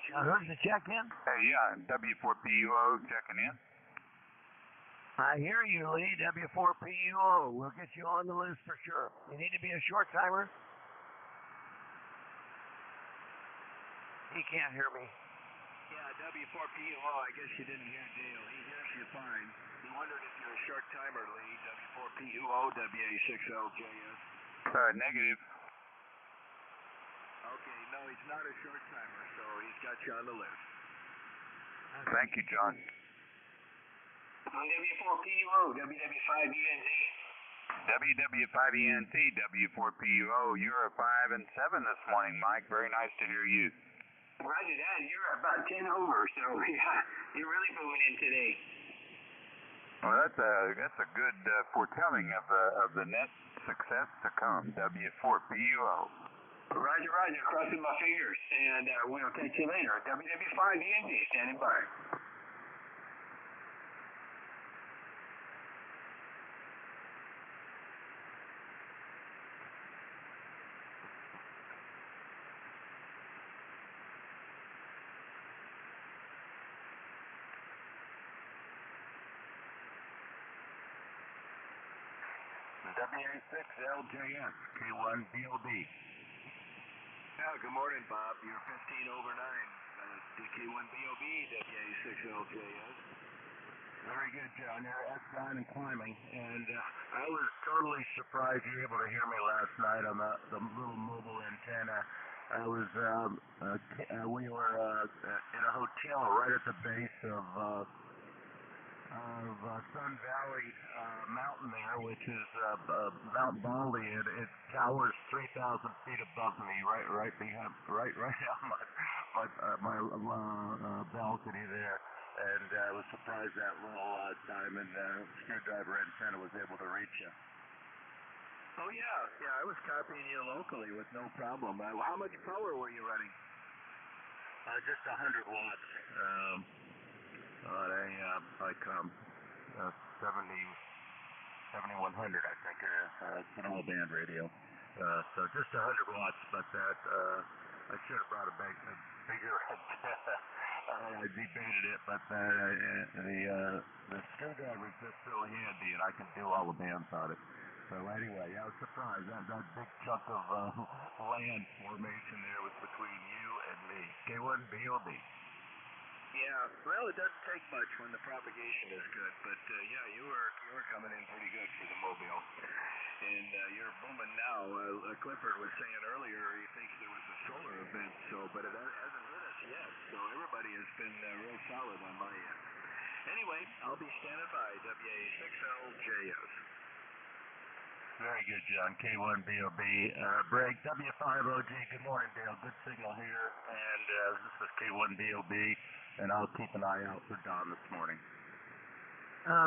Who's the check-in? Hey, yeah, W4PUO checking in. I hear you, Lee. W4PUO. We'll get you on the list for sure. You need to be a short timer? He can't hear me. Yeah, W4PUO. I guess you didn't hear Dale. He hears you fine. He wondered if you're a short timer, Lee. W4PUO, WA6LJS. Negative. Okay, no, he's not a short timer, so he's got you on the list. Thank you, John. W4PUO, WW5ENT. WW5ENT, W4PUO. You're a 5 and 7 this morning, Mike. Very nice to hear you. Roger that. You're about 10 over, so yeah, you're really booming in today. Well, that's a good foretelling of the net success to come. W4PUO. Roger, roger. Crossing my fingers, and we'll catch you later. WW5ENT, standing by. WA6LJS, K4YDB. Yeah, good morning, Bob. You're 15 over 9. K4YDB, WA6LJS. Very good, John. You're S9 and climbing. And I was totally surprised you were able to hear me last night on the little mobile antenna. We were in a hotel right at the base of Sun Valley Mountain there, which is Mount Baldy, and it towers 3,000 feet above me, right behind, right on my balcony there. And I was surprised that little diamond screwdriver antenna was able to reach you. Oh yeah, I was copying you locally with no problem. How much power were you running? Just 100 watts. On a 7100, I think it is. It's an all-band radio. So just 100 watts, but that I should have brought a bigger antenna. I debated it, but the screwdriver is just so handy, and I can do all the bands on it. So anyway, I was surprised. That big chunk of land formation there was between you and me. K4YDB. Yeah, well, it doesn't take much when the propagation is good, but yeah, you were coming in pretty good for the mobile, and you're booming now. Clifford was saying earlier he thinks there was a solar event, but it hasn't hit us yet. So everybody has been real solid on my end. Anyway, I'll be standing by. WA6LJS. Very good, John. K4YDB. Break. W5OG. Good morning, Dale. Good signal here. And this is K4YDB, and I'll keep an eye out for Don this morning.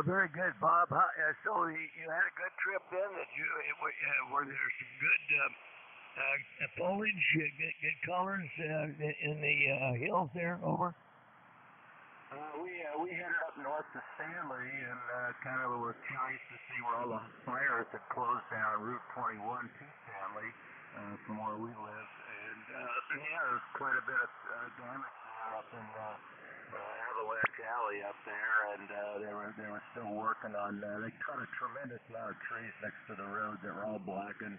Very good, Bob. So you had a good trip then? Were there some good foliage, good colors in the hills there? Over. We headed up north to Stanley and kind of were curious to see where all the fires had closed down Route 21 to Stanley from where we live. And yeah, there was quite a bit of damage there up in Avalanche Alley up there, and they were still working on. They cut a tremendous amount of trees next to the road that were all blackened.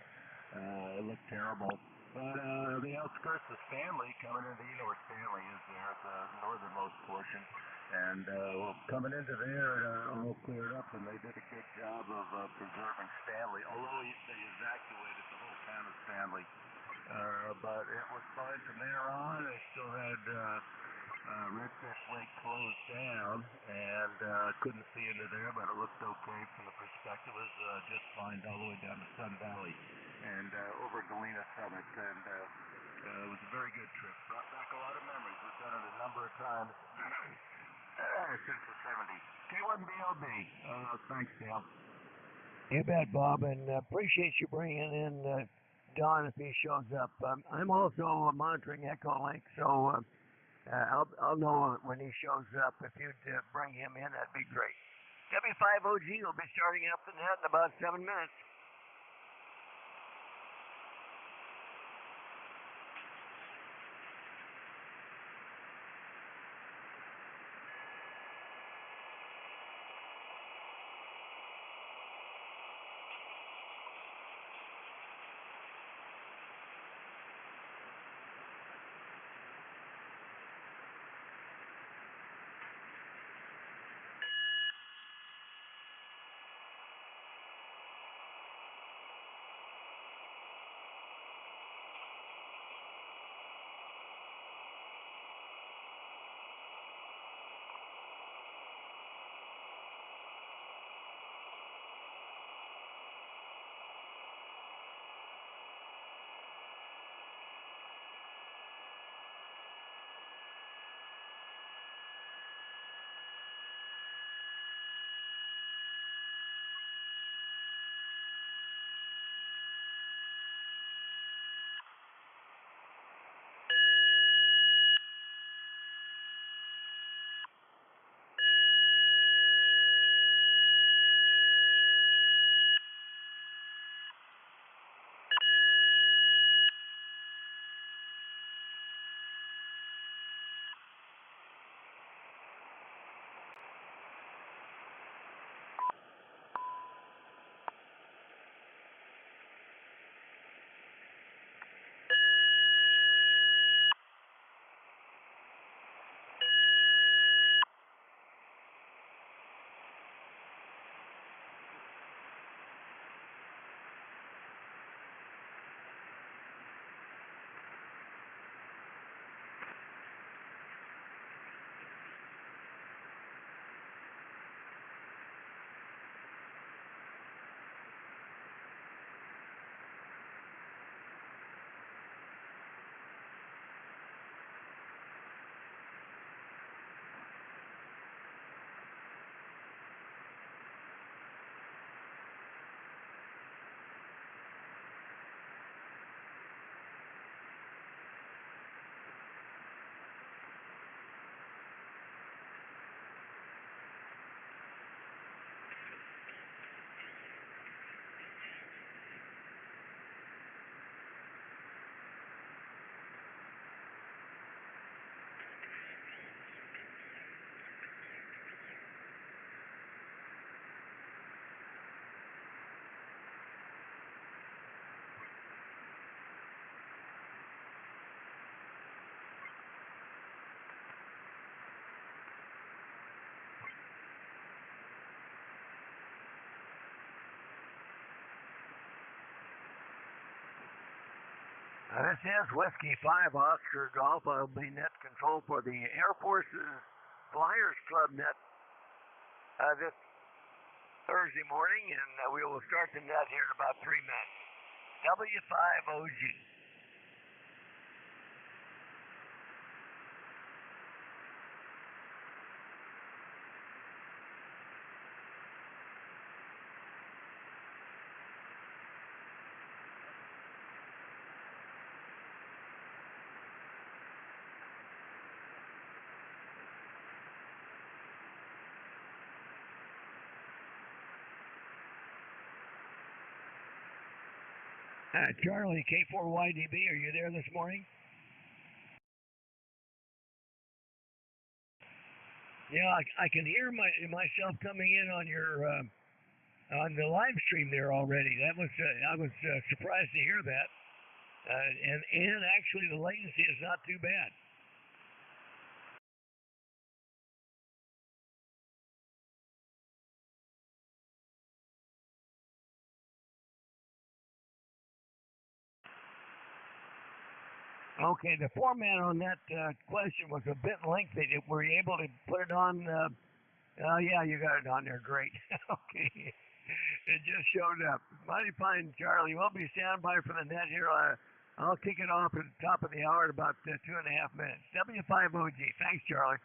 It looked terrible. But the outskirts of Stanley, coming into, you know where Stanley is there, at the northernmost portion, and coming into there, all cleared up, and they did a good job of preserving Stanley, although they evacuated the whole town of Stanley. But it was fine from there on. They still had Redfish Lake closed down, and couldn't see into there, but it looked okay from the perspective. It was just fine all the way down to Sun Valley and over Galena Summit, and it was a very good trip. Brought back a lot of memories. We've done it a number of times since the 70s. K4YDB. Thanks, Dale. You bet, Bob, and appreciate you bringing in Don if he shows up. I'm also monitoring Echo Link, so I'll know when he shows up. If you'd bring him in, that'd be great. W5OG will be starting up the net in about 7 minutes. This is Whiskey 5 Oscar Golf. I'll be net control for the Air Force's Flyers Club net this Thursday morning, and we will start the net here in about 3 minutes. W5OG. Charlie, K4YDB, are you there this morning? Yeah, I can hear myself coming in on your on the live stream there already. That was I was surprised to hear that, and actually the latency is not too bad. Okay, the format on that question was a bit lengthy. Were you able to put it on? Yeah, you got it on there. Great. Okay, it just showed up. Mighty fine, Charlie. We'll be standing by for the net here. I'll kick it off at the top of the hour in about 2.5 minutes. W5OG. Thanks, Charlie.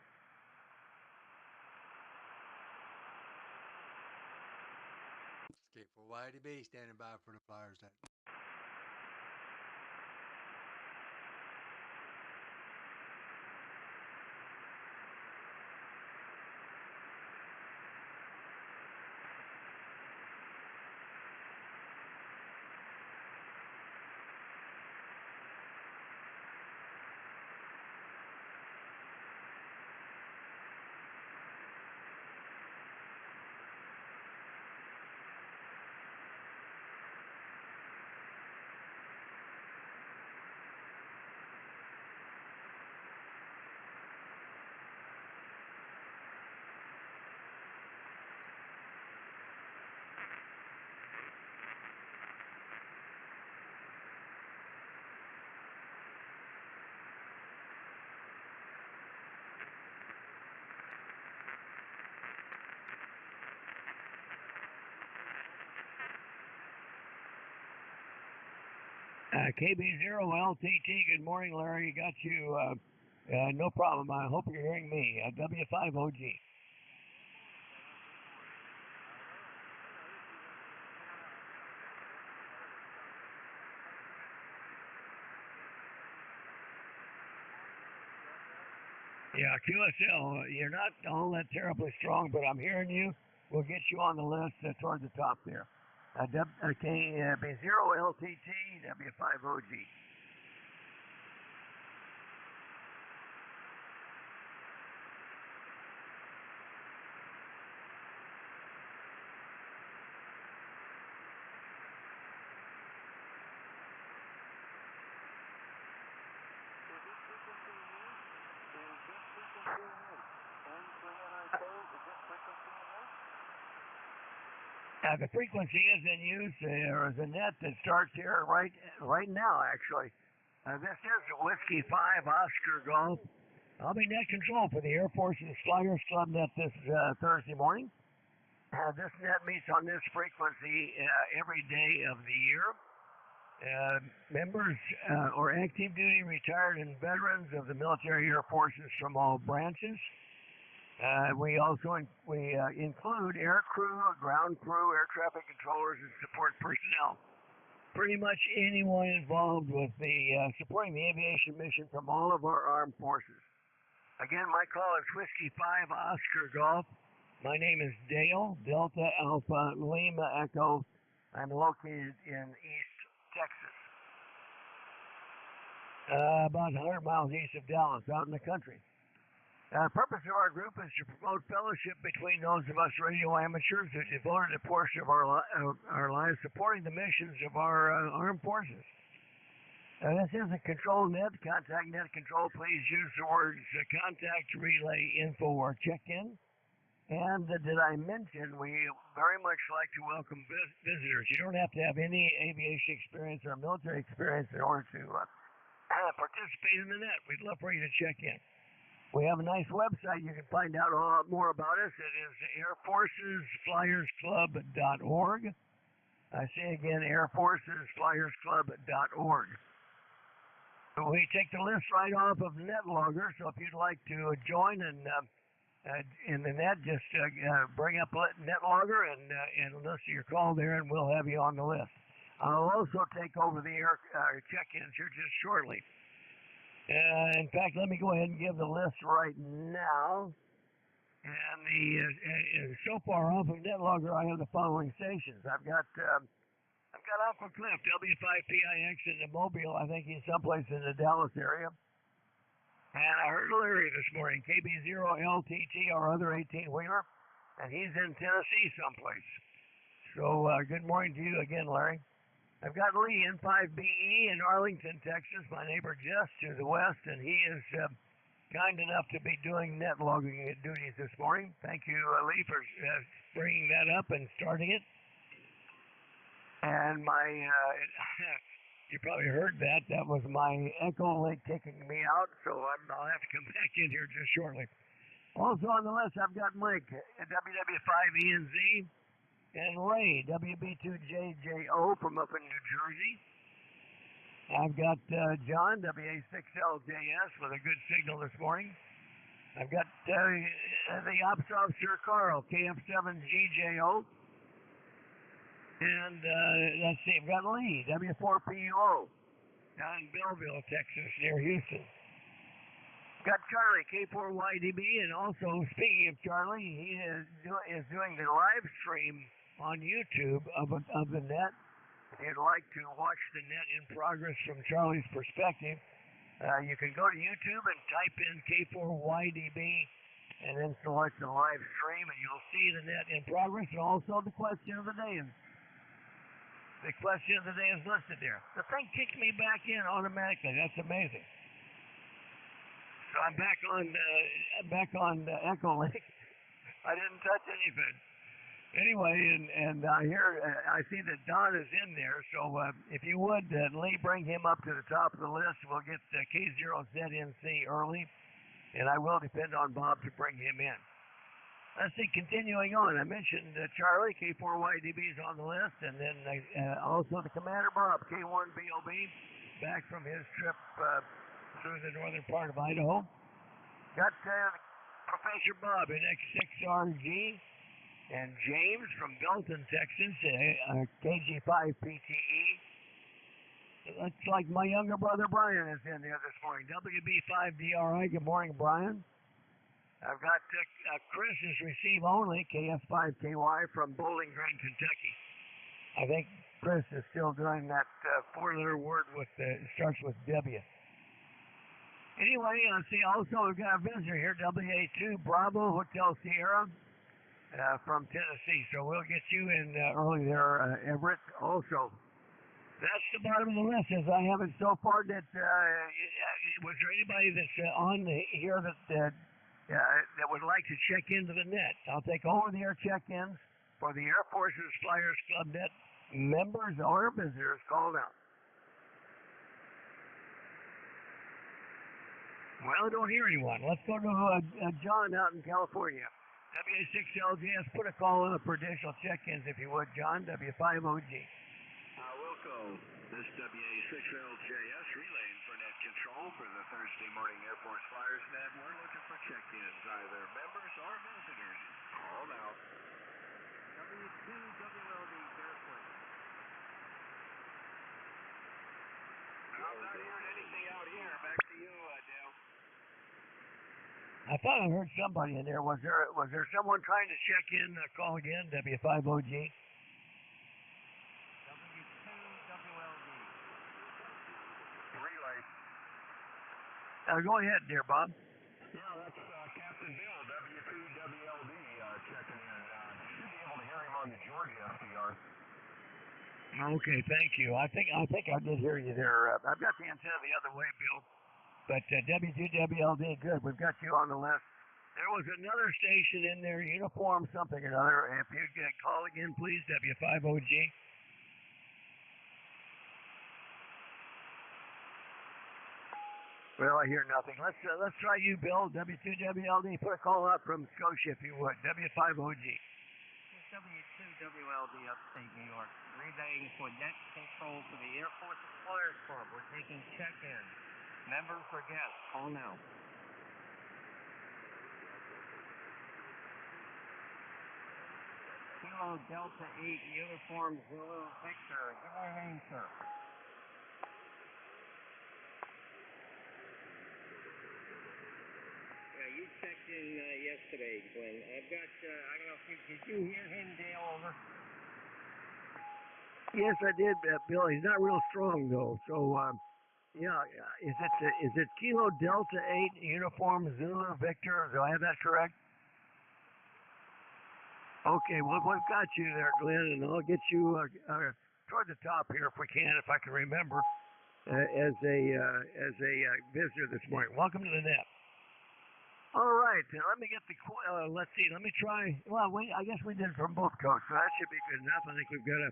K4YDB standing by for the Flyers net. KB0LTT, good morning, Larry. Got you. No problem. I hope you're hearing me. W5OG. Yeah, QSL, you're not all that terribly strong, but I'm hearing you. We'll get you on the list toward the top there. KB0LTT, W5OG. The frequency is in use. There is a net that starts here right now, actually. This is Whiskey 5 Oscar Golf. I'll be net control for the Air Force's Flyers Club net this Thursday morning. This net meets on this frequency every day of the year. Members or active duty, retired, and veterans of the military air forces from all branches. We also include air crew, ground crew, air traffic controllers, and support personnel. Pretty much anyone involved with supporting the aviation mission from all of our armed forces. Again, my call is Whiskey 5 Oscar Golf. My name is Dale, Delta Alpha Lima Echo. I'm located in East Texas, about 100 miles east of Dallas, out in the country. The purpose of our group is to promote fellowship between those of us radio amateurs who devoted a portion of our lives supporting the missions of our armed forces. This is a control net, contact net control. Please use the words contact, relay, info, or check-in. And did I mention we very much like to welcome visitors. You don't have to have any aviation experience or military experience in order to participate in the net. We'd love for you to check in. We have a nice website. You can find out a lot more about us. It is airforcesflyersclub.org. I say again, airforcesflyersclub.org. We take the list right off of NetLogger, so if you'd like to join and in the net, just bring up NetLogger and list your call there, and we'll have you on the list. I'll also take over the air check-ins here just shortly. In fact, let me go ahead and give the list right now. And so far off of NetLogger, I have the following stations. I've got Uncle Cliff, W5PIX in the Mobile. I think he's someplace in the Dallas area. And I heard Larry this morning, KB0LTT, our other 18-wheeler, and he's in Tennessee someplace. So good morning to you again, Larry. I've got Lee, N5BE in Arlington, Texas, my neighbor Jess to the west, and he is kind enough to be doing net logging duties this morning. Thank you, Lee, for bringing that up and starting it. And my, you probably heard that. That was my Echo Link kicking me out, so I'll have to come back in here just shortly. Also on the list, I've got Mike, WW5ENZ, and Ray, WB2JJO from up in New Jersey. I've got John, WA6LJS, with a good signal this morning. I've got the Ops Officer Carl, KF7GJO. And let's see, I've got Lee, W4PO, down in Belleville, Texas, near Houston. Got Charlie, K4YDB, and also, speaking of Charlie, he is doing the live stream on YouTube of the net. If you'd like to watch the net in progress from Charlie's perspective, you can go to YouTube and type in K4YDB and then select the live stream, and you'll see the net in progress and also the question of the day. The question of the day is listed there. The thing kicked me back in automatically. That's amazing. So I'm back on Echo Link. I didn't touch anything. Anyway, and here I see that Don is in there. So if you would, Lee, bring him up to the top of the list. We'll get K0ZNC early, and I will depend on Bob to bring him in. Let's see, continuing on, I mentioned Charlie, K4YDB is on the list, and then also the Commander Bob, K1BOB, back from his trip through the northern part of Idaho. Got Professor Bob in X6RG, and James from Belton, Texas, KG5PTE. Looks like my younger brother Brian is in there this morning, WB5DRI. Good morning, Brian. I've got Chris is receive only, KF5KY from Bowling Green, Kentucky. I think Chris is still doing that four-letter word with starts with W. Anyway, see, also we've got a visitor here, WA2 Bravo Hotel Sierra from Tennessee. So we'll get you in early there, Everett, also. That's the bottom of the list as I have it so far. That was there anybody that's on here that would like to check into the net? I'll take over-the-air check-ins for the Air Force's Flyers Club net members or visitors called out. Well, I don't hear anyone. Let's go to John out in California. WA6LJS, put a call in for additional check-ins if you would, John, W5OG. Wilco, this WA6LJS relaying for net control for the Thursday morning Air Force Flyers net. We're looking for check-ins, either members or visitors. Call now. W2WLD, Airport. I'm not hearing anything out here. Back to you, Dale. I thought I heard somebody in there. Was there someone trying to check in? Call again, W5OG. W2WLD. Relay. Go ahead, dear Bob. Yeah, that's Captain Bill, W2WLD, checking in. You should be able to hear him on the Georgia FDR. Okay, thank you. I think I did hear you there. I've got the antenna the other way, Bill. But W2WLD, good. We've got you on the list. There was another station in there, uniform something or another. If you could call again, please, W5OG. Well, I hear nothing. Let's try you, Bill. W2WLD. Put a call up from Scotia if you would. W5OG. W2WLD, upstate New York. Relaying for net control to the Air Force Explorers Club. We're taking check-in. Members or guests, call now. Kilo Delta 8 Uniform Zulu Victor. Give me your name, sir. Yeah, you checked in yesterday, Glenn. I've got, I don't know if did you hear him, Dale, over? Yes, I did, Bill. He's not real strong though. So, yeah, is it Kilo Delta 8 Uniform Zulu Victor? Do I have that correct? Okay, well, we've got you there, Glenn, and I'll get you toward the top here if we can, if I can remember, as a visitor this morning. Welcome to the net. All right, let me get the, let's see, let me try, well, I guess we did from both coasts, so that should be good enough. I think we've got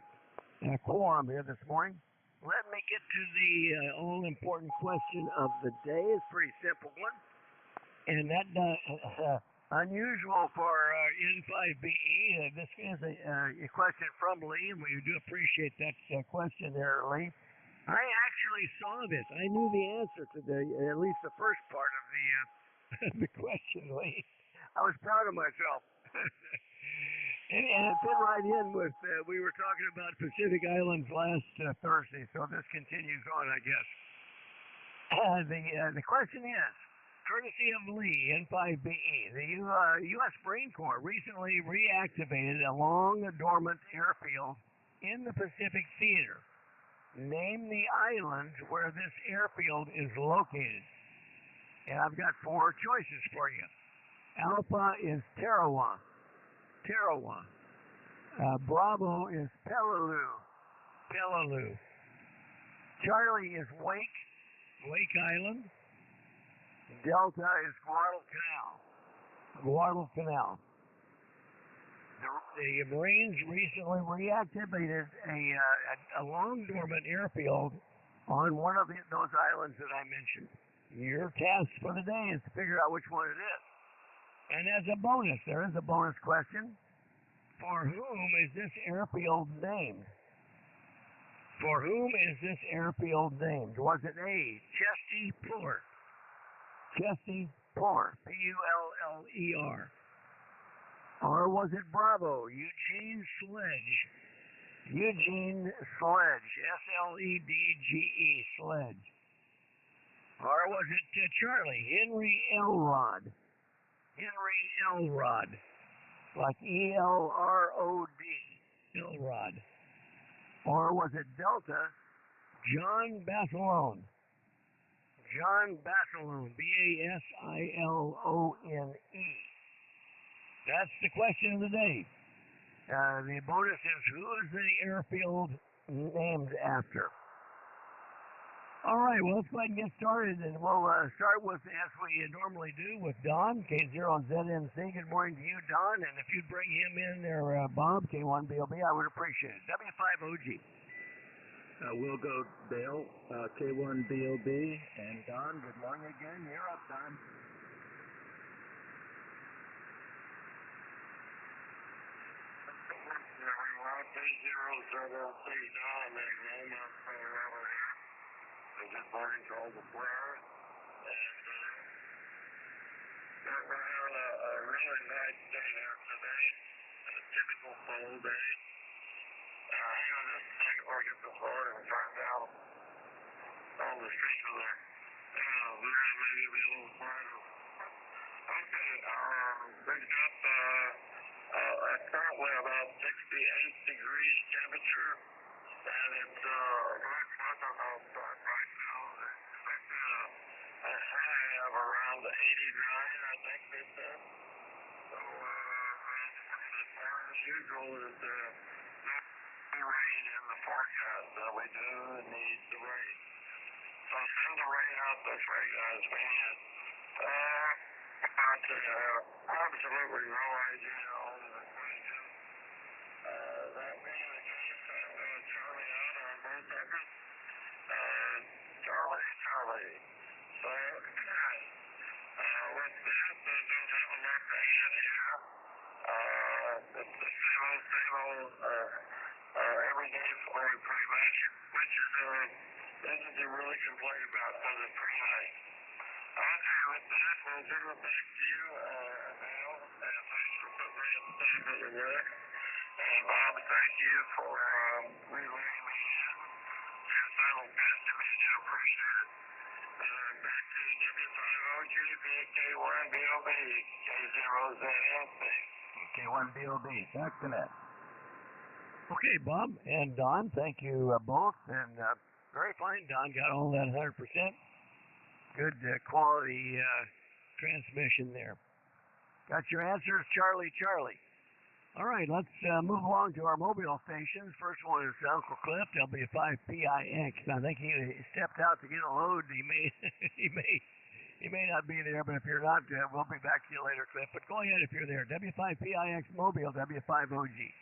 a quorum here this morning. Let me get to the all-important question of the day. It's a pretty simple one, and that, unusual for N5BE, this is a question from Lee, and we do appreciate that question there, Lee. I actually saw this. I knew the answer to at least the first part of the question, Lee. I was proud of myself. and it fit right in with, we were talking about Pacific Islands last Thursday, so this continues on, I guess. The question is, courtesy of Lee, N5BE, the U.S. Marine Corps recently reactivated a long-dormant airfield in the Pacific Theater. Name the island where this airfield is located. And I've got 4 choices for you. Alpha is Tarawa. Bravo is Peleliu. Charlie is Wake Island. Delta is Guadalcanal. The Marines recently reactivated a long-dormant airfield on one of those islands that I mentioned. Your task for the day is to figure out which one it is. And as a bonus, there is a bonus question. For whom is this airfield named? For whom is this airfield named? Was it A, Chesty Puller? P-U-L-L-E-R. Or was it Bravo, Eugene Sledge? S-L-E-D-G-E, Sledge. Or was it Charlie, Henry Elrod? Like E-L-R-O-D, Elrod. Or was it Delta, John Basilone? B-A-S-I-L-O-N-E. That's the question of the day. The bonus is, who is the airfield named after? All right, well, let's go ahead and get started, and we'll start with, as we normally do, with Don, K0ZNC. Good morning to you, Don, and if you'd bring him in there, Bob, K1BLB, I would appreciate it. W5OG. We'll go Dale, K1BLB, and Don. Good morning again. You're up, Don. Everyone, K0ZNC, Don, Atlanta, Colorado here. Good morning to all the players. And we're having a really nice day here today. A typical fall day. This thing, or get the floor and find out all the streets of there. Maybe be a little quieter. Okay, picked up currently about 68 degrees temperature, and it's 9 o'clock outside right now. Expecting a high of around 89, I think they said. So, as usual, is rain in the forecast. We do need the rain. So send the rain out this way, guys. We need it. Absolutely no idea on the question. That being the case, I'm going to Charlie out on both of them. Charlie. So With that, don't have a lot to add here. It's the same old, everyday for me pretty much, which is, nothing to really complain about, because it's pretty nice. Okay, with that, we'll give it back to you, Al, and thanks for putting me in the time of the work. And Bob, thank you for relaying me in and simulcasting me. I do appreciate it. Back to W5OG, K1BOB, K0ZLC. K1BOB, back to net. Okay, Bob and Don, thank you both. And very fine, Don. Got all that 100%. Good quality transmission there. Got your answers, Charlie. All right, let's move along to our mobile stations. First one is Uncle Cliff, W5PIX. I think he stepped out to get a load. He may not be there, but if you're not, we'll be back to you later, Cliff. But go ahead if you're there. W5PIX Mobile, W5OG.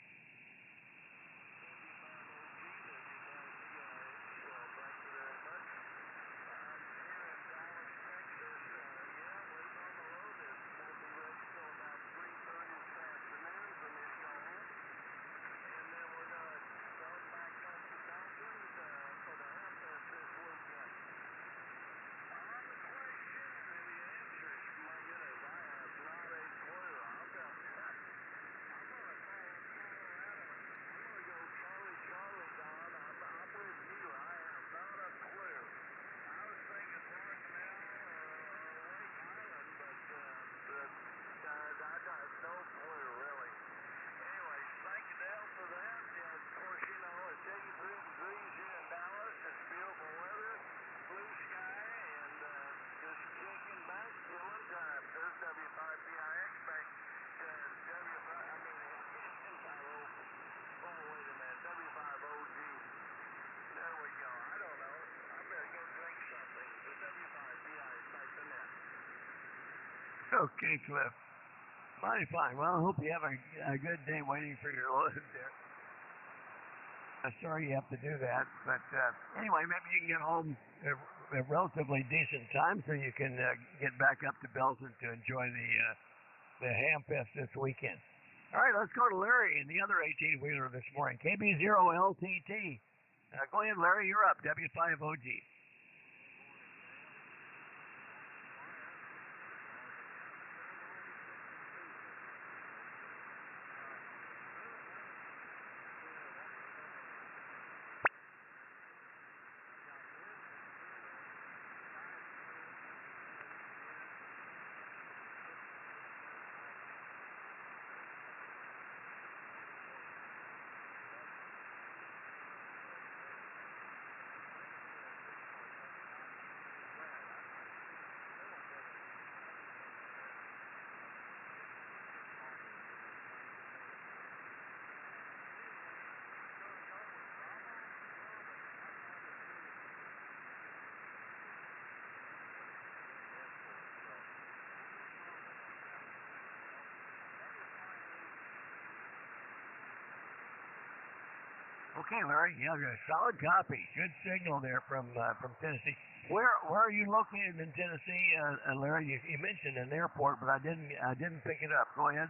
Okay, Cliff. Fine. Well, I hope you have a good day waiting for your load there. I'm sorry you have to do that, but anyway, maybe you can get home at a relatively decent time so you can get back up to Belton to enjoy the Ham Fest this weekend. All right, let's go to Larry in the other 18-wheeler this morning, KB0LTT. Go ahead, Larry, you're up, W5OG. Okay, Larry. Yeah, solid copy. Good signal there from Tennessee. Where are you located in Tennessee, Larry? You mentioned an airport, but I didn't pick it up. Go ahead.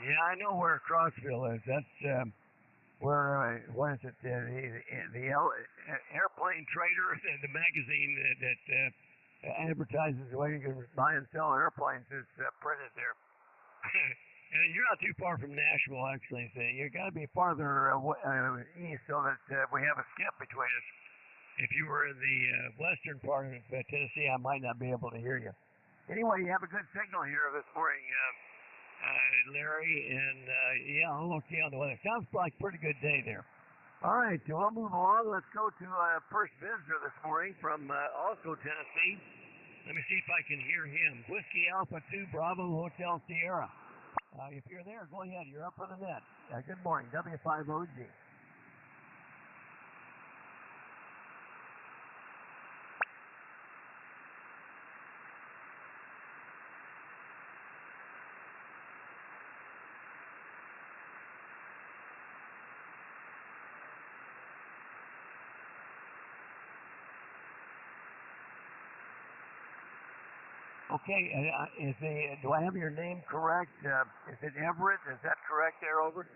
Yeah, I know where Crossville is. That's where what is it? The Airplane Trader, the magazine that advertises where you can buy and sell airplanes is printed there. And you're not too far from Nashville, actually. So you got to be farther east so that we have a skip between us. If you were in the western part of Tennessee, I might not be able to hear you. Anyway, you have a good signal here this morning, Larry, and yeah, I'll look you on the weather. Sounds like a pretty good day there. All right, so we'll move along. Let's go to first visitor this morning from also Tennessee. Let me see if I can hear him. Whiskey Alpha 2 Bravo Hotel Sierra. If you're there, go ahead. You're up for the net. Good morning, W5OG. Okay, do I have your name correct? Is it Everett? Is that correct there, over?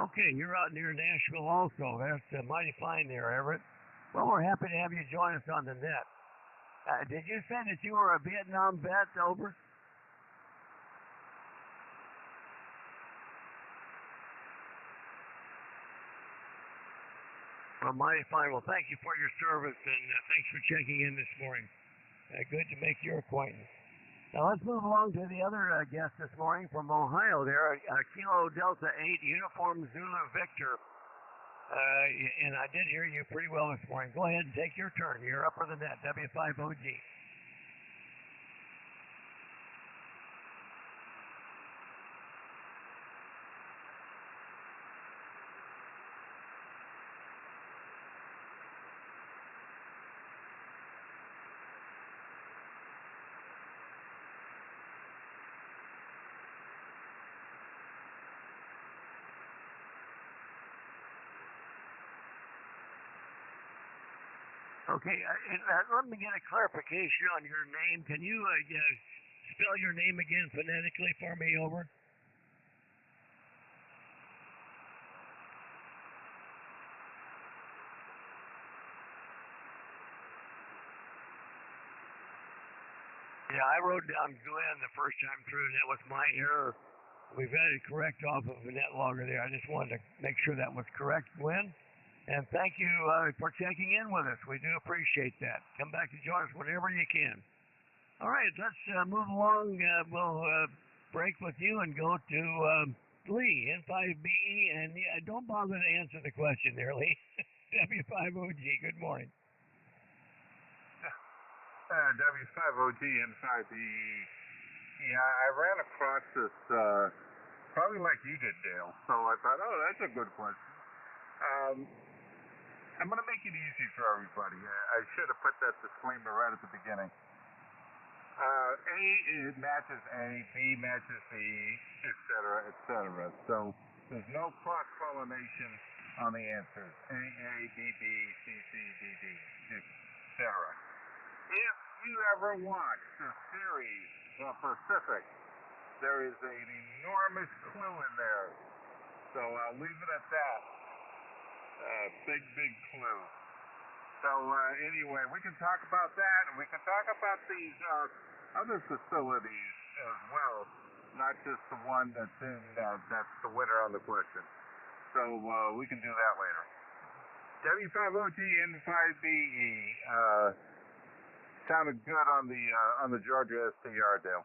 Okay, you're out near Nashville also. That's mighty fine there, Everett. Well, we're happy to have you join us on the net. Did you say that you were a Vietnam vet, over? Well, mighty fine. Well, thank you for your service, and thanks for checking in this morning. Good to make your acquaintance. Now, let's move along to the other guest this morning from Ohio there, Kilo Delta 8, Uniform Zulu Victor. And I did hear you pretty well this morning. Go ahead and take your turn. You're up for the net, W5OG. Okay, let me get a clarification on your name. Can you spell your name again phonetically for me, over? Yeah, I wrote down Glenn the first time through, and that was my error. We've had it correct off of a net logger there. I just wanted to make sure that was correct, Glenn. And thank you for checking in with us. We do appreciate that. Come back to join us whenever you can. All right, let's move along. We'll break with you and go to Lee, N5BE. And don't bother to answer the question there, Lee. W5OG, good morning. W5OG, N5BE. Yeah, I ran across this probably like you did, Dale. So I thought, oh, that's a good question. I'm going to make it easy for everybody. I should have put that disclaimer right at the beginning. A it matches A, B matches B, etc., etc. So there's no cross-pollination on the answers. A, B, B, C, C, D, D, etc. If you ever watch the series The Pacific, there is an enormous clue in there. So I'll leave it at that. Big clue. So anyway, we can talk about that, and we can talk about these other facilities as well, not just the one that's in that's the winner on the question. So we can do that later. W5OG N5BE sounded good on the Georgia STR, Dale.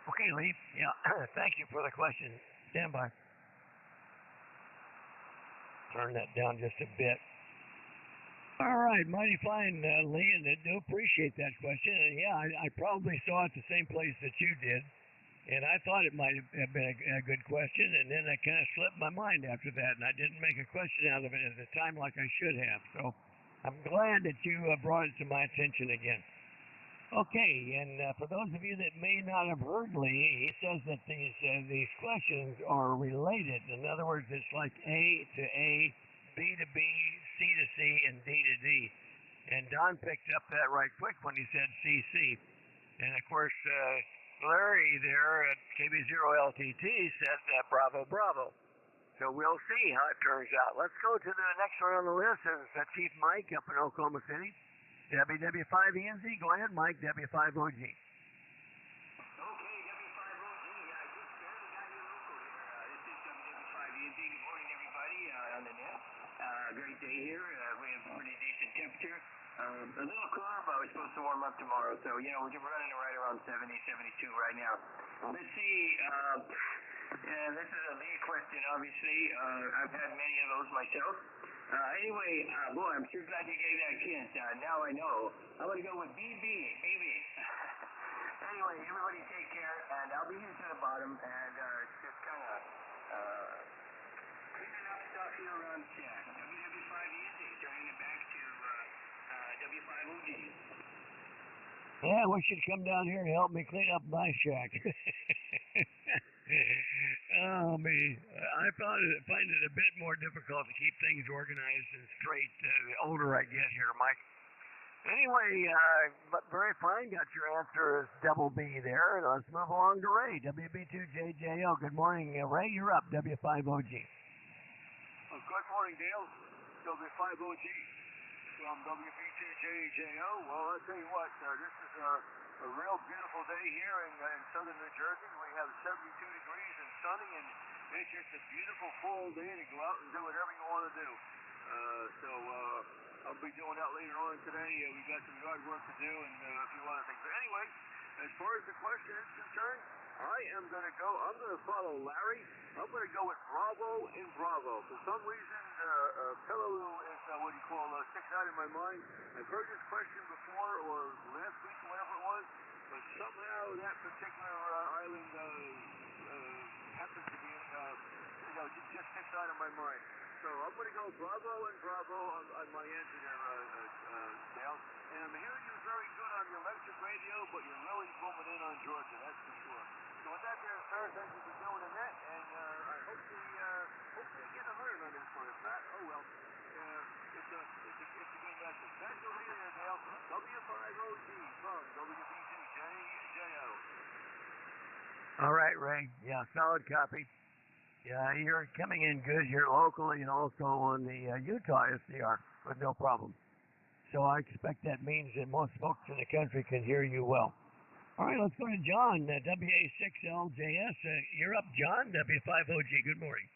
Okay, Lee. Yeah, thank you for the question. Stand by. Turn that down just a bit. All right, mighty fine, Lee, and I do appreciate that question. And yeah, I probably saw it the same place that you did, and I thought it might have been a good question, and then I kind of slipped my mind after that, and I didn't make a question out of it at the time like I should have. So I'm glad that you brought it to my attention again. Okay, and for those of you that may not have heard Lee, he says that these questions are related. In other words, it's like A to A, B to B, C to C, and D to D. And Don picked up that right quick when he said CC. And of course, Larry there at KB0LTT said bravo, bravo. So we'll see how it turns out. Let's go to the next one on the list. Is Chief Mike up in Oklahoma City. WW5ENZ, go ahead, Mike, W5OG. Okay, W5OG, I just barely got you local here. This is WW5ENZ. Good morning, everybody on the net. Great day here. We have a pretty decent temperature. A little cooler, but we're supposed to warm up tomorrow. So, you know, we're running right around 70, 72 right now. Let's see. This is a lead question, obviously. I've had many of those myself. Anyway, boy, I'm sure glad you gave that a chance. Now I know. I'm going to go with BB. Anyway, everybody take care, and I'll be here to the bottom, and just kind of cleaning up stuff here around the chat. WW5ENZ, turning it back to W5OG. Yeah, I wish you'd come down here and help me clean up my shack. Oh, me. I find it a bit more difficult to keep things organized and straight the older I get here, Mike. Anyway, but very fine. Got your answer as double B there. Let's move along to Ray, WB2JJO. Good morning, Ray. You're up, W5OG. Good morning, Dale. W5OG from WB2JJO. Well, I'll tell you what, this is a real beautiful day here in southern New Jersey. We have 72 degrees and sunny, and it's just a beautiful full day to go out and do whatever you want to do. So I'll be doing that later on today. We've got some yard work to do and a few other things. But anyway, as far as the question is concerned, I'm going to follow Larry. I'm going to go with Bravo and Bravo. For some reason, fellow is what do you call sticks out in my mind. I've heard this question before, or last week, or whatever it was, but somehow that particular island happens to be, just sticks out in my mind. So I'm going to go Bravo and Bravo on my answer there, Dale. And I'm hearing you very good on the electric radio, but you're really booming in on Georgia, that's for sure. So with that there, sir, thank you for doing the net, and I hope we get 100 on this one. If not, oh well. It's a good message. Thanks over here, Dale. W5OG from WB2JJO. All right, Ray. Yeah, solid copy. Yeah, you're coming in good here locally and also on the Utah SDR with no problem. So I expect that means that most folks in the country can hear you well. All right, let's go to John, WA6LJS. You're up, John, W5OG. Good morning.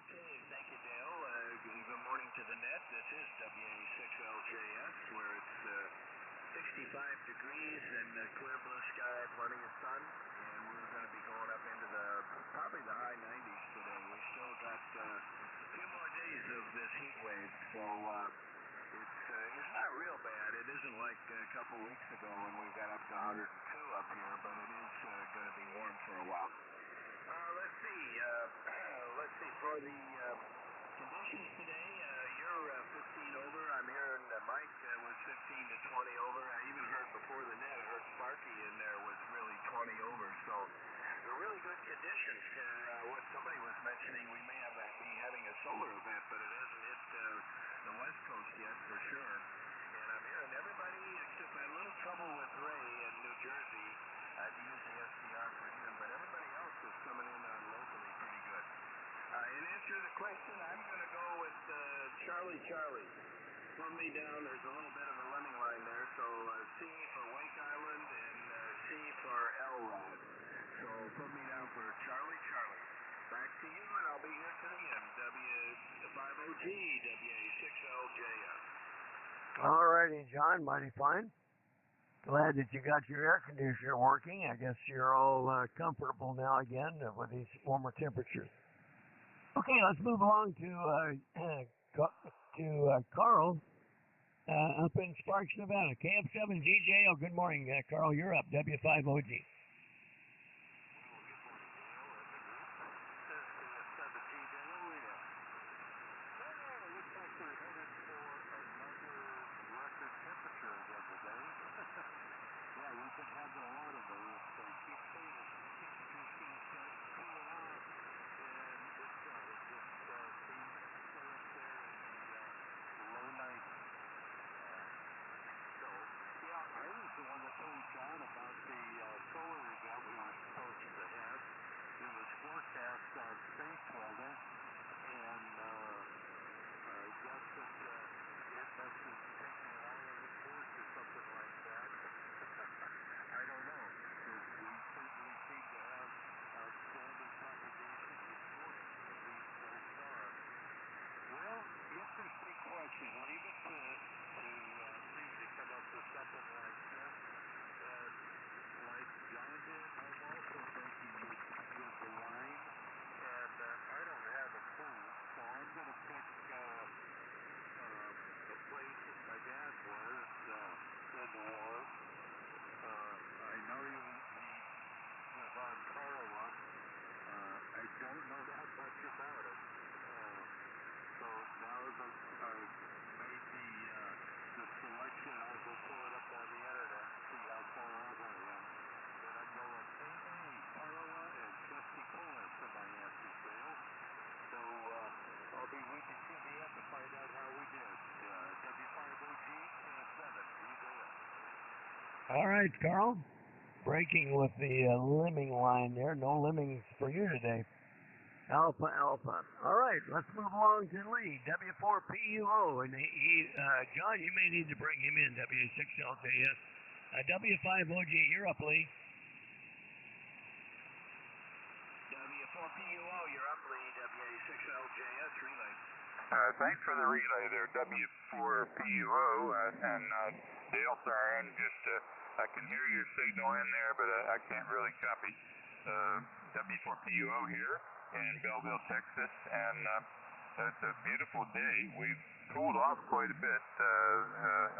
Okay, thank you, Dale. Good morning to the net. This is WA6LJS, where it's 65 degrees and clear blue sky, plenty of sun, and we're going to be going up into probably the high 90s today. We still got a few more days of this heat wave, so it's not real bad. It isn't like a couple weeks ago when we got up to 102 up here, but it is going to be warm for a while. Let's see. For the conditions today, you're 15 over. I'm hearing Mike was 15 to 20 over. I even heard before the net, I heard Sparky in there was really 20 over. So they're really good conditions for what somebody was mentioning. We may be having a solar event, but it hasn't hit the West Coast yet for sure. And I'm hearing everybody, except I had a little trouble with Ray in New Jersey. I'd use the SDR for him, but everybody else is coming in on locally pretty good. In answer to the question, I'm going to go with Charlie. Put me down. There's a little bit of a lemming line there. So C for Wake Island and C for Elrod. So put me down for Charlie. Back to you, and I'll be here to the end. W5OG, WA6LJS. All righty, John. Mighty fine. Glad that you got your air conditioner working. I guess you're all comfortable now again with these warmer temperatures. Okay, let's move along to Carl up in Sparks, Nevada. KF7GJO. Good morning, Carl. You're up. W5OG. The one that told John about the solar All right, Carl. Breaking with the limbing line there. No limbings for you today. Alpha, Alpha. All right, let's move along to Lee, W4PUO. And John, you may need to bring him in, W6LJS. W5OG, you're up, Lee. W4PUO, you're up, Lee. W6LJS relay. Thanks for the relay there, W4PUO. And Dale, sorry, I can hear your signal in there, but I can't really copy. W4PUO here in Belleville, Texas, and it's a beautiful day. We've cooled off quite a bit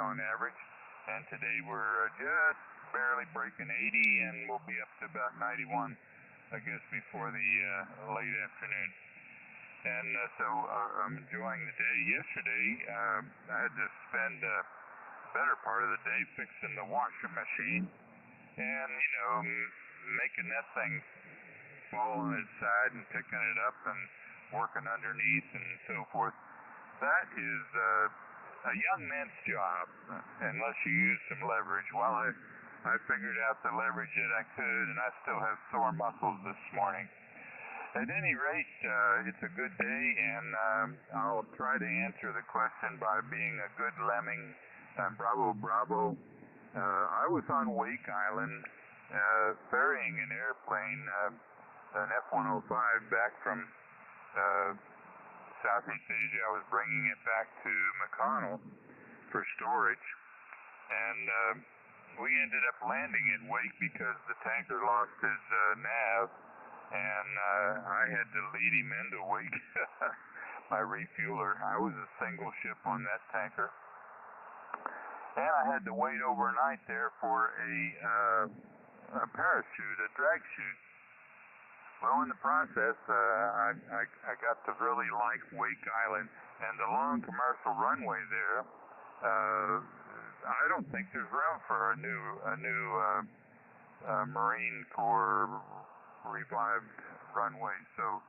on average, and today we're just barely breaking 80, and we'll be up to about 91, I guess, before the late afternoon. And so I'm enjoying the day. Yesterday, I had to spend a better part of the day fixing the washing machine, and, making that thing fall on its side and picking it up and working underneath and so forth. That is a young man's job, unless you use some leverage. Well, I figured out the leverage that I could, and I still have sore muscles this morning. At any rate, it's a good day, and I'll try to answer the question by being a good lemming. Bravo, bravo. I was on Wake Island ferrying an airplane, an F-105, back from Southeast Asia. I was bringing it back to McConnell for storage, and we ended up landing at Wake because the tanker lost his nav, and I had to lead him into Wake, my refueler. I was a single ship on that tanker, and I had to wait overnight there for a parachute, a drag chute. Well, in the process, I got to really like Wake Island, and the long commercial runway there. I don't think there's room for a new Marine Corps revived runway, so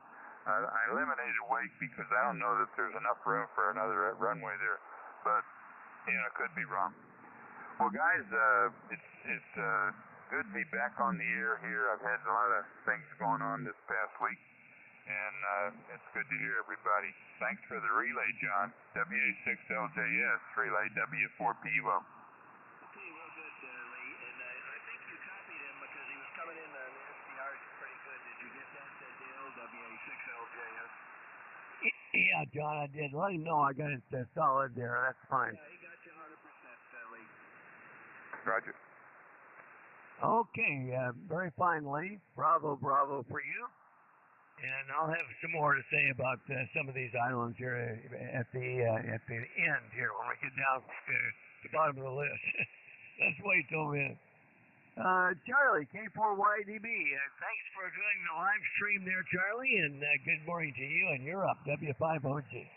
I eliminated Wake because I don't know that there's enough room for another runway there, but could be wrong. Well, guys, it's good to be back on the air here. I've had a lot of things going on this past week, and it's good to hear everybody. Thanks for the relay, John. WA6LJS, relay W4PUO. Okay, real good, Lee. And I think you copied him because he was coming in on the SDRs pretty good. Did you get that, Dale? WA6LJS? Yeah, John, I did. Let him know I got it solid there. That's fine. Yeah, he got you 100%, Lee. Roger. Okay, very fine, Lee. Bravo, bravo for you. And I'll have some more to say about some of these islands here at the end here when we get down to the bottom of the list. Let's wait till then. Charlie, K4YDB, thanks for doing the live stream there, Charlie, and good morning to you, and you're up, W5OG.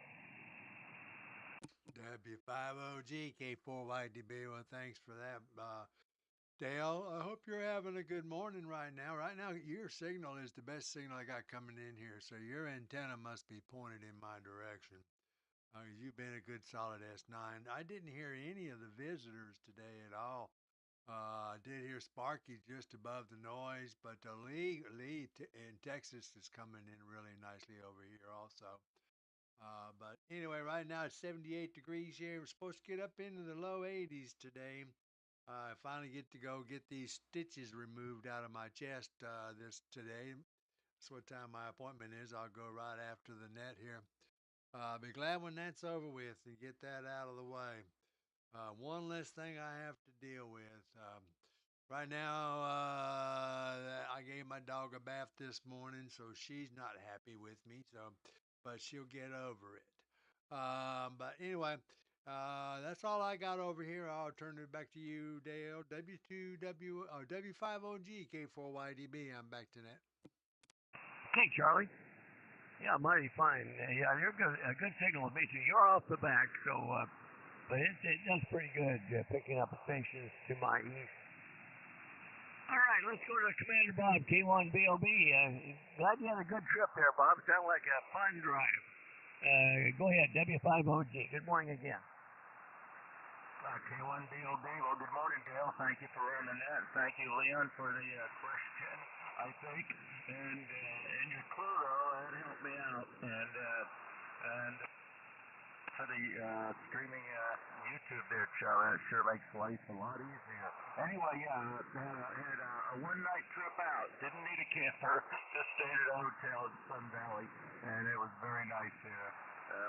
W5OG, K4YDB, well, thanks for that, Dale. I hope you're having a good morning right now. Right now, your signal is the best signal I got coming in here, so your antenna must be pointed in my direction. You've been a good solid S9. I didn't hear any of the visitors today at all. I did hear Sparky just above the noise, but Lee in Texas is coming in really nicely over here also. But anyway, right now it's 78 degrees here. We're supposed to get up into the low 80s today. I finally get to go get these stitches removed out of my chest today. That's what time my appointment is. I'll go right after the net here. I'll be glad when that's over with and get that out of the way. One less thing I have to deal with. Right now, I gave my dog a bath this morning, so she's not happy with me. But she'll get over it. But anyway, that's all I got over here. I'll turn it back to you, Dale. W5OG K4YDB. I'm back to that. Okay, Charlie. Yeah, mighty fine. Yeah, you're good. A good signal with me too. You're off the back, so but it does pretty good picking up stations to my east. All right, let's go to Commander Bob, K1BOB. Glad you had a good trip there, Bob. Sounded like a fun drive. Go ahead, W5OG. Good morning again. K1BOB. Well, good morning, Dale. Thank you for running that. Thank you, Leon, for the question, I think. And your clue, though, that helped me out. And for the streaming YouTube there, Charlie, that sure makes life a lot easier. Anyway, yeah, had a one-night trip out. Didn't need a camper. Just stayed at a hotel in Sun Valley, and it was very nice there.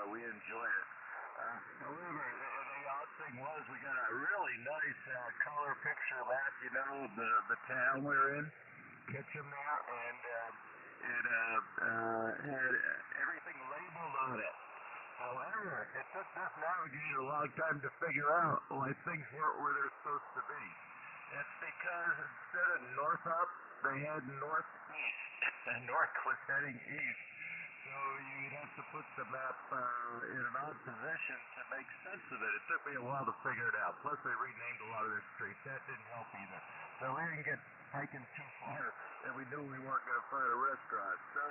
We enjoyed it. However, the odd thing was we got a really nice color picture map, you know, the town we're in, Kitchen there, and it had everything labeled on it. However, it took this navigator a long time to figure out why things weren't where they're supposed to be. It's because instead of north up, they had northeast, and north was heading east. So you'd have to put the map in an odd position to make sense of it. It took me a while to figure it out. Plus, they renamed a lot of their streets. That didn't help either. So we didn't get taken too far, and we knew we weren't going to find a restaurant. So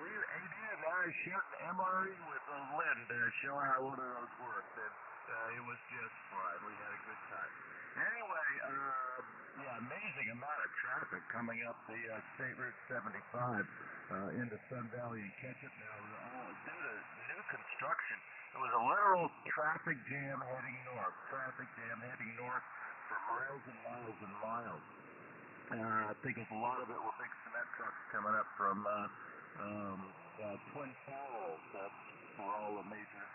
we ate in. I shared an MRE with Lynn to show how one of those worked, and it was just fun. We had a good time. Anyway, yeah, amazing amount of traffic coming up the State Route 75 into Sun Valley and Ketchup now. Due to new construction, it was a literal traffic jam heading north. Traffic jam heading north for miles and miles and miles. I think a lot of it were big cement trucks coming up from Twin Falls. That's where all the major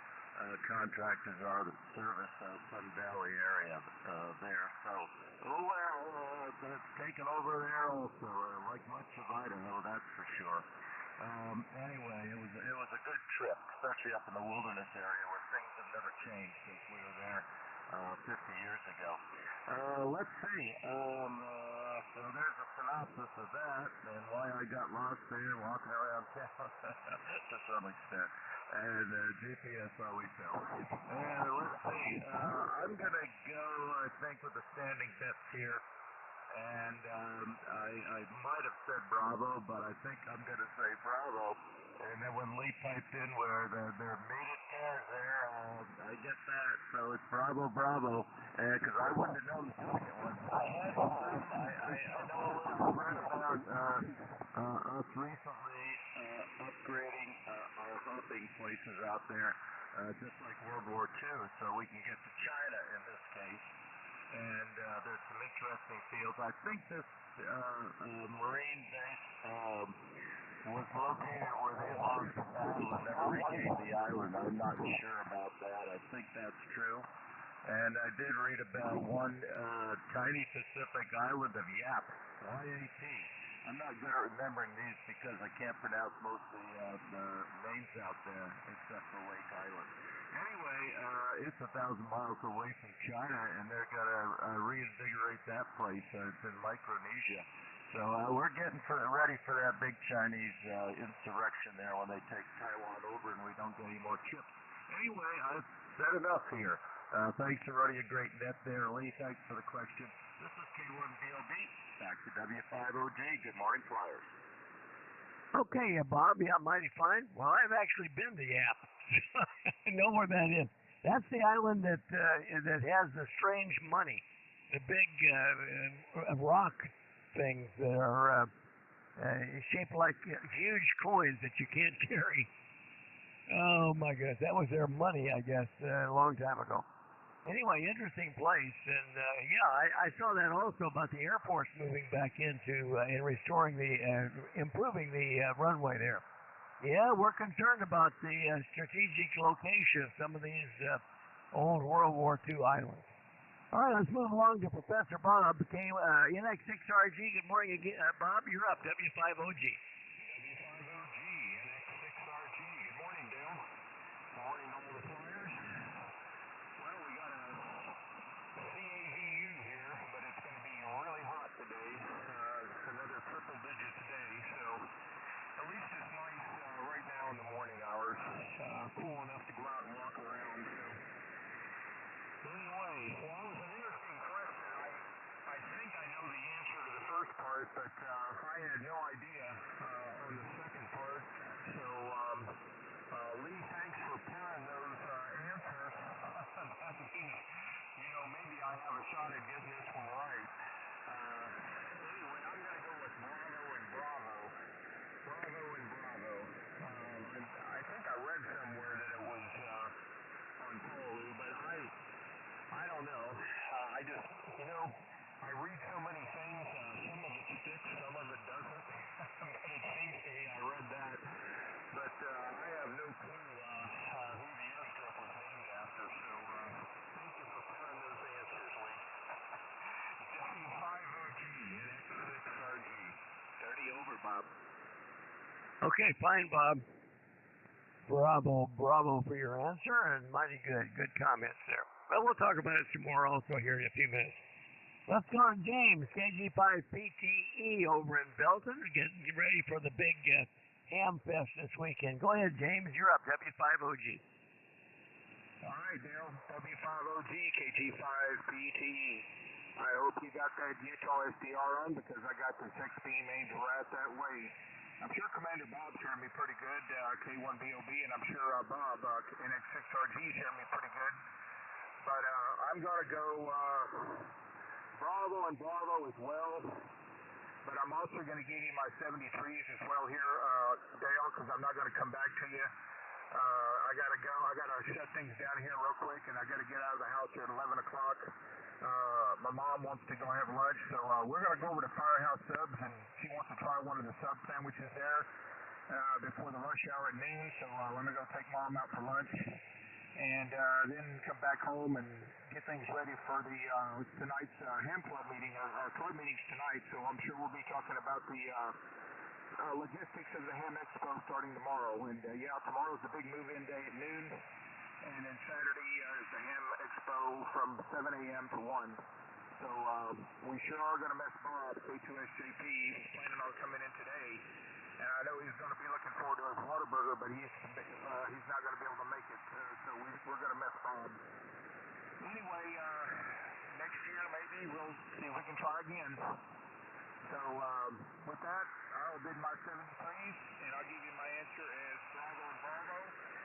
contractors are that service Sun Valley area there. So, that's taken over there also, like much of Idaho, that's for sure. Anyway, it was a good trip, especially up in the wilderness area where things have never changed since we were there 50 years ago. Let's see. So there's a synopsis of that and why I got lost there walking around town to some extent. And GPS always helps. And let's see. I'm going to go, I think, with the standing depth here. And I might have said Bravo, but I think I'm going to say Bravo. And then when Lee piped in where their mated pairs there, I get that. So it's Bravo, because I wouldn't have known the second one. I had one. I know a little bit about us recently upgrading our hopping places out there, just like World War II, so we can get to China in this case. And there's some interesting fields. I think this Marine base was located where they lost the battle and never regained the island. I'm not sure about that. I think that's true. And I did read about one tiny Pacific island of Yap, Y-A-P. I'm not good at remembering these because I can't pronounce most of the names out there except for Lake Island. Anyway, it's 1,000 miles away from China, and they're going to reinvigorate that place. It's in Micronesia. So we're getting ready for that big Chinese insurrection there when they take Taiwan over and we don't get any more chips. Anyway, I've said enough here. Thanks for running a great net there, Lee. Thanks for the question. This is K1BOB. Back to W5OG. Good morning, Flyers. Okay, Bob. Yeah, mighty fine. Well, I've actually been to Yap. I know where that is. That's the island that has the strange money, the big rock things that are shaped like huge coins that you can't carry. Oh my goodness, that was their money, I guess, a long time ago. Anyway, interesting place, and I saw that also about the Air Force moving back into and restoring improving the runway there. Yeah, we're concerned about the strategic location of some of these old World War II islands. All right, let's move along to Professor Bob, NX6RG. Good morning again, Bob. You're up, W5OG. W5OG, NX6RG. Good morning, Dale. Good morning, all the Flyers. Well, we got a CAVU here, but it's going to be really hot today. Another triple digits day, so at least it's nice right now in the morning hours. Cool enough to go out and walk around. So anyway, well, it was an interesting question. I think I know the answer to the first part, but I had no idea on the second part. So, Lee, thanks for pulling those answers. That means maybe I have a shot at getting this one right. Anyway, I'm going to go with Bravo and Bravo. Bravo and Bravo. And I think I read somewhere that it was on Polu, but I don't know. I just, I read so many things. Some of it sticks, some of it doesn't. But it seems to me I read that. But I have no clue who the airstrip was named after. So thank you for pulling those answers, Lee. W5OG and X6RG. 30 over, Bob. Okay, fine, Bob. Bravo for your answer, and mighty good. Good comments there. Well, we'll talk about it some more also here in a few minutes. Let's go to James, KG5PTE over in Belton, getting ready for the big Ham Fest this weekend. Go ahead, James. You're up, W5OG. All right, Dale. W5OG, KG5PTE. I hope you got that Utah SDR on because I got the 6-beam aimed right that way. I'm sure Commander Bob's hearing me pretty good, K1BOB, and I'm sure Bob, NX6RG, is hearing me pretty good. But I'm going to go Bravo and Bravo as well. But I'm also going to give you my 73s as well here, Dale, because I'm not going to come back to you. I got to go. I got to shut things down here real quick, and I got to get out of the house here at 11 o'clock. My mom wants to go have lunch, so we're going to go over to Firehouse Subs, and she wants to try one of the sub sandwiches there before the rush hour at noon. So let me go take Mom out for lunch, and then come back home and get things ready for the tonight's Ham Club meeting. Our club meeting's tonight, so I'm sure we'll be talking about the logistics of the Ham Expo starting tomorrow. And tomorrow's the big move-in day at noon. And then Saturday is the Ham Expo from 7 a.m. to 1. So we sure are going to miss Bob, K2SJP. He's planning on coming in today. And I know he's going to be looking forward to his Whataburger, but he's not going to be able to make it. So we're going to miss Bob. Anyway, next year maybe we'll see if we can try again. So with that, I'll bid my 73s, and I'll give you my answer as Bravo and Bravo.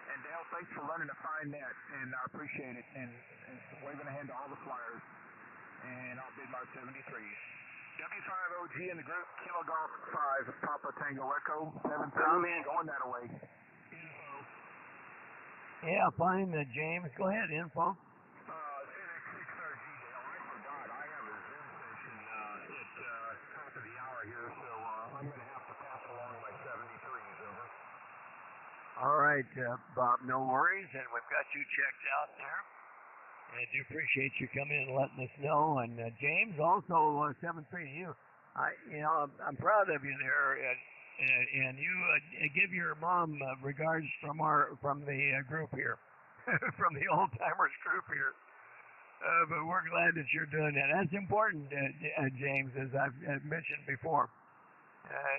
And Dale, thanks for running a fine net, and I appreciate it. And waving a hand to all the flyers. And I'll bid my 73s. W5OG in the group, Kilo Golf 5, Papa Tango Echo, 7-3, going that away. Info. Yeah, fine, James. Go ahead, info. NX6RG, Dale. I forgot. I have a Zoom session at top of the hour here, so I'm going to have to pass along my 73s, over. All right, Bob, no worries, and we've got you checked out there. And I do appreciate you coming in and letting us know. And James, also 7-3 to you. I'm proud of you there, and you give your mom regards from the group here, from the old timers group here. But we're glad that you're doing that. That's important, James, as I've mentioned before.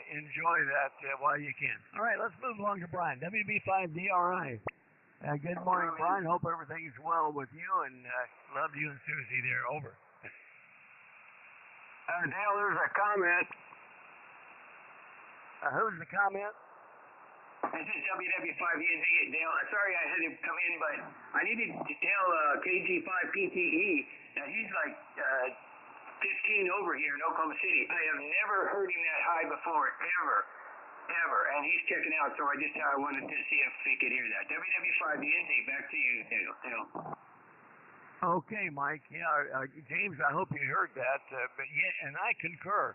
Enjoy that while you can. All right, let's move along to Brian, WB5DRI. Good morning, Brian. Hope everything's well with you, and love you and Susie there. Over. Dale, there's a comment. Who's the comment? This is WW5ENZ, Dale. Sorry I had to come in, but I needed to tell KG5PTE that he's like 15 over here in Oklahoma City. I have never heard him that high before, ever. And he's checking out, so I wanted to see if he could hear that. WW5ENZ, back to you, Dale. Okay, Mike. Yeah, James, I hope you heard that. But yeah, and I concur.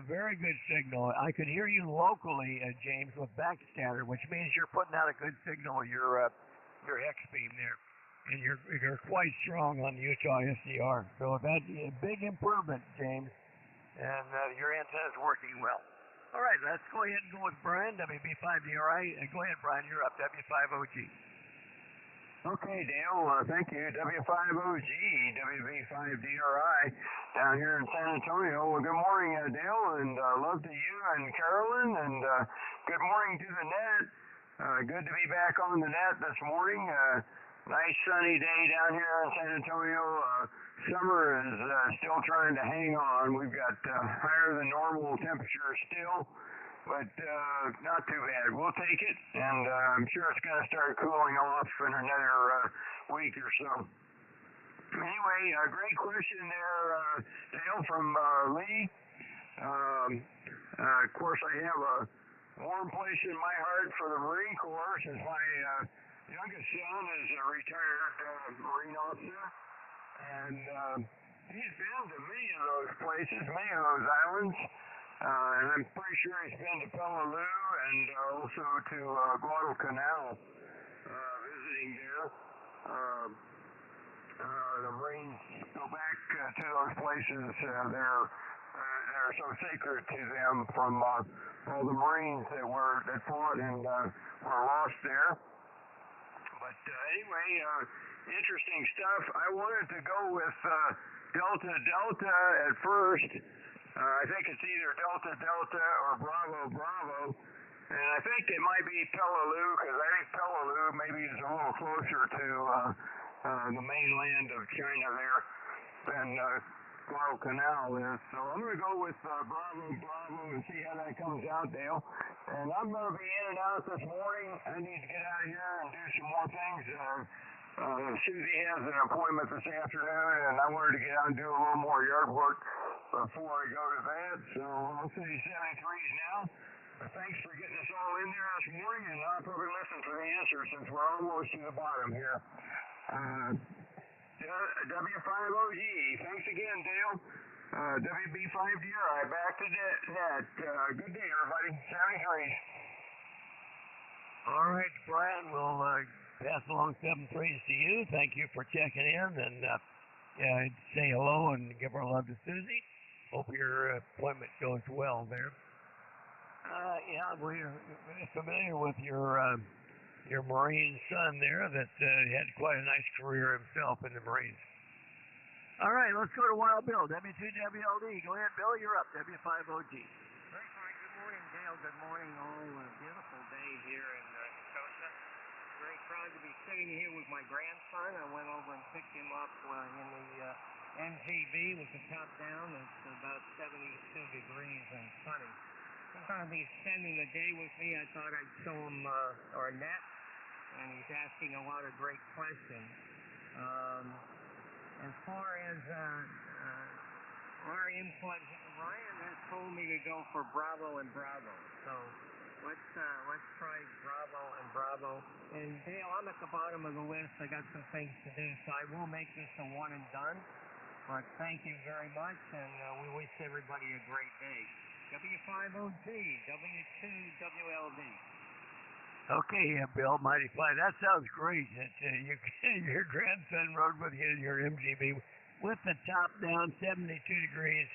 Very good signal. I could hear you locally, James, with backscatter, which means you're putting out a good signal. Your hex beam there, and you're quite strong on the Utah SDR. So that's a big improvement, James, and your antenna is working well. All right, let's go ahead and go with Brian, WB5DRI. Go ahead, Brian, you're up, W5OG. Okay, Dale, thank you. W5OG, WB5DRI, down here in San Antonio. Well, good morning, Dale, and love to you and Carolyn, and good morning to the net. Good to be back on the net this morning. Nice sunny day down here in San Antonio. Summer is still trying to hang on. We've got higher than normal temperatures still, but not too bad. We'll take it, and I'm sure it's going to start cooling off in another week or so. Anyway, great question there, Dale, from Lee. Of course, I have a warm place in my heart for the Marine Corps since my youngest son is a retired Marine officer. And he's been to many of those places, many of those islands. And I'm pretty sure he's been to Peleliu and also to Guadalcanal, visiting there. The Marines go back to those places. They're so sacred to them from all the Marines that fought and were lost there. But anyway, interesting stuff. I wanted to go with Delta Delta at first. I think it's either Delta Delta or Bravo Bravo. And I think it might be Peleliu, because I think Peleliu maybe is a little closer to the mainland of China there than Guadalcanal is. So I'm going to go with Bravo Bravo and see how that comes out, Dale. And I'm going to be in and out this morning. I need to get out of here and do some more things. Susie has an appointment this afternoon, and I wanted to get out and do a little more yard work before I go to that. So I'll say 73s now. Thanks for getting us all in there this morning, and I'll probably listen for the answer since we're almost to the bottom here. W5OG, thanks again, Dale. WB5DRI, back to net. Good day, everybody. 73. All right, Brian, we'll pass along 73s to you. Thank you for checking in, and say hello and give our love to Susie. Hope your appointment goes well there. Yeah, we're familiar with your Marine son there that had quite a nice career himself in the Marines. All right, let's go to Wild Bill, W2WLD. Go ahead, Bill, you're up, W5OG. Very fine. Good morning, Dale. Good morning, all. A beautiful day here in Dakota. Very proud to be sitting here with my grandson. I went over and picked him up in the MGB with the top down. It's about 72 degrees and sunny. He's going to be spending the day with me. I thought I'd show him our net, and he's asking a lot of great questions. As far as our input, Ryan has told me to go for Bravo and Bravo. So let's try Bravo and Bravo. And Dale, I'm at the bottom of the list. I got some things to do, so I will make this a one and done. But thank you very much, and we wish everybody a great day. W5OG, W2WLD. Okay, Bill, Mighty Fly. That sounds great. Your grandson rode with you in your MGB with the top down, 72 degrees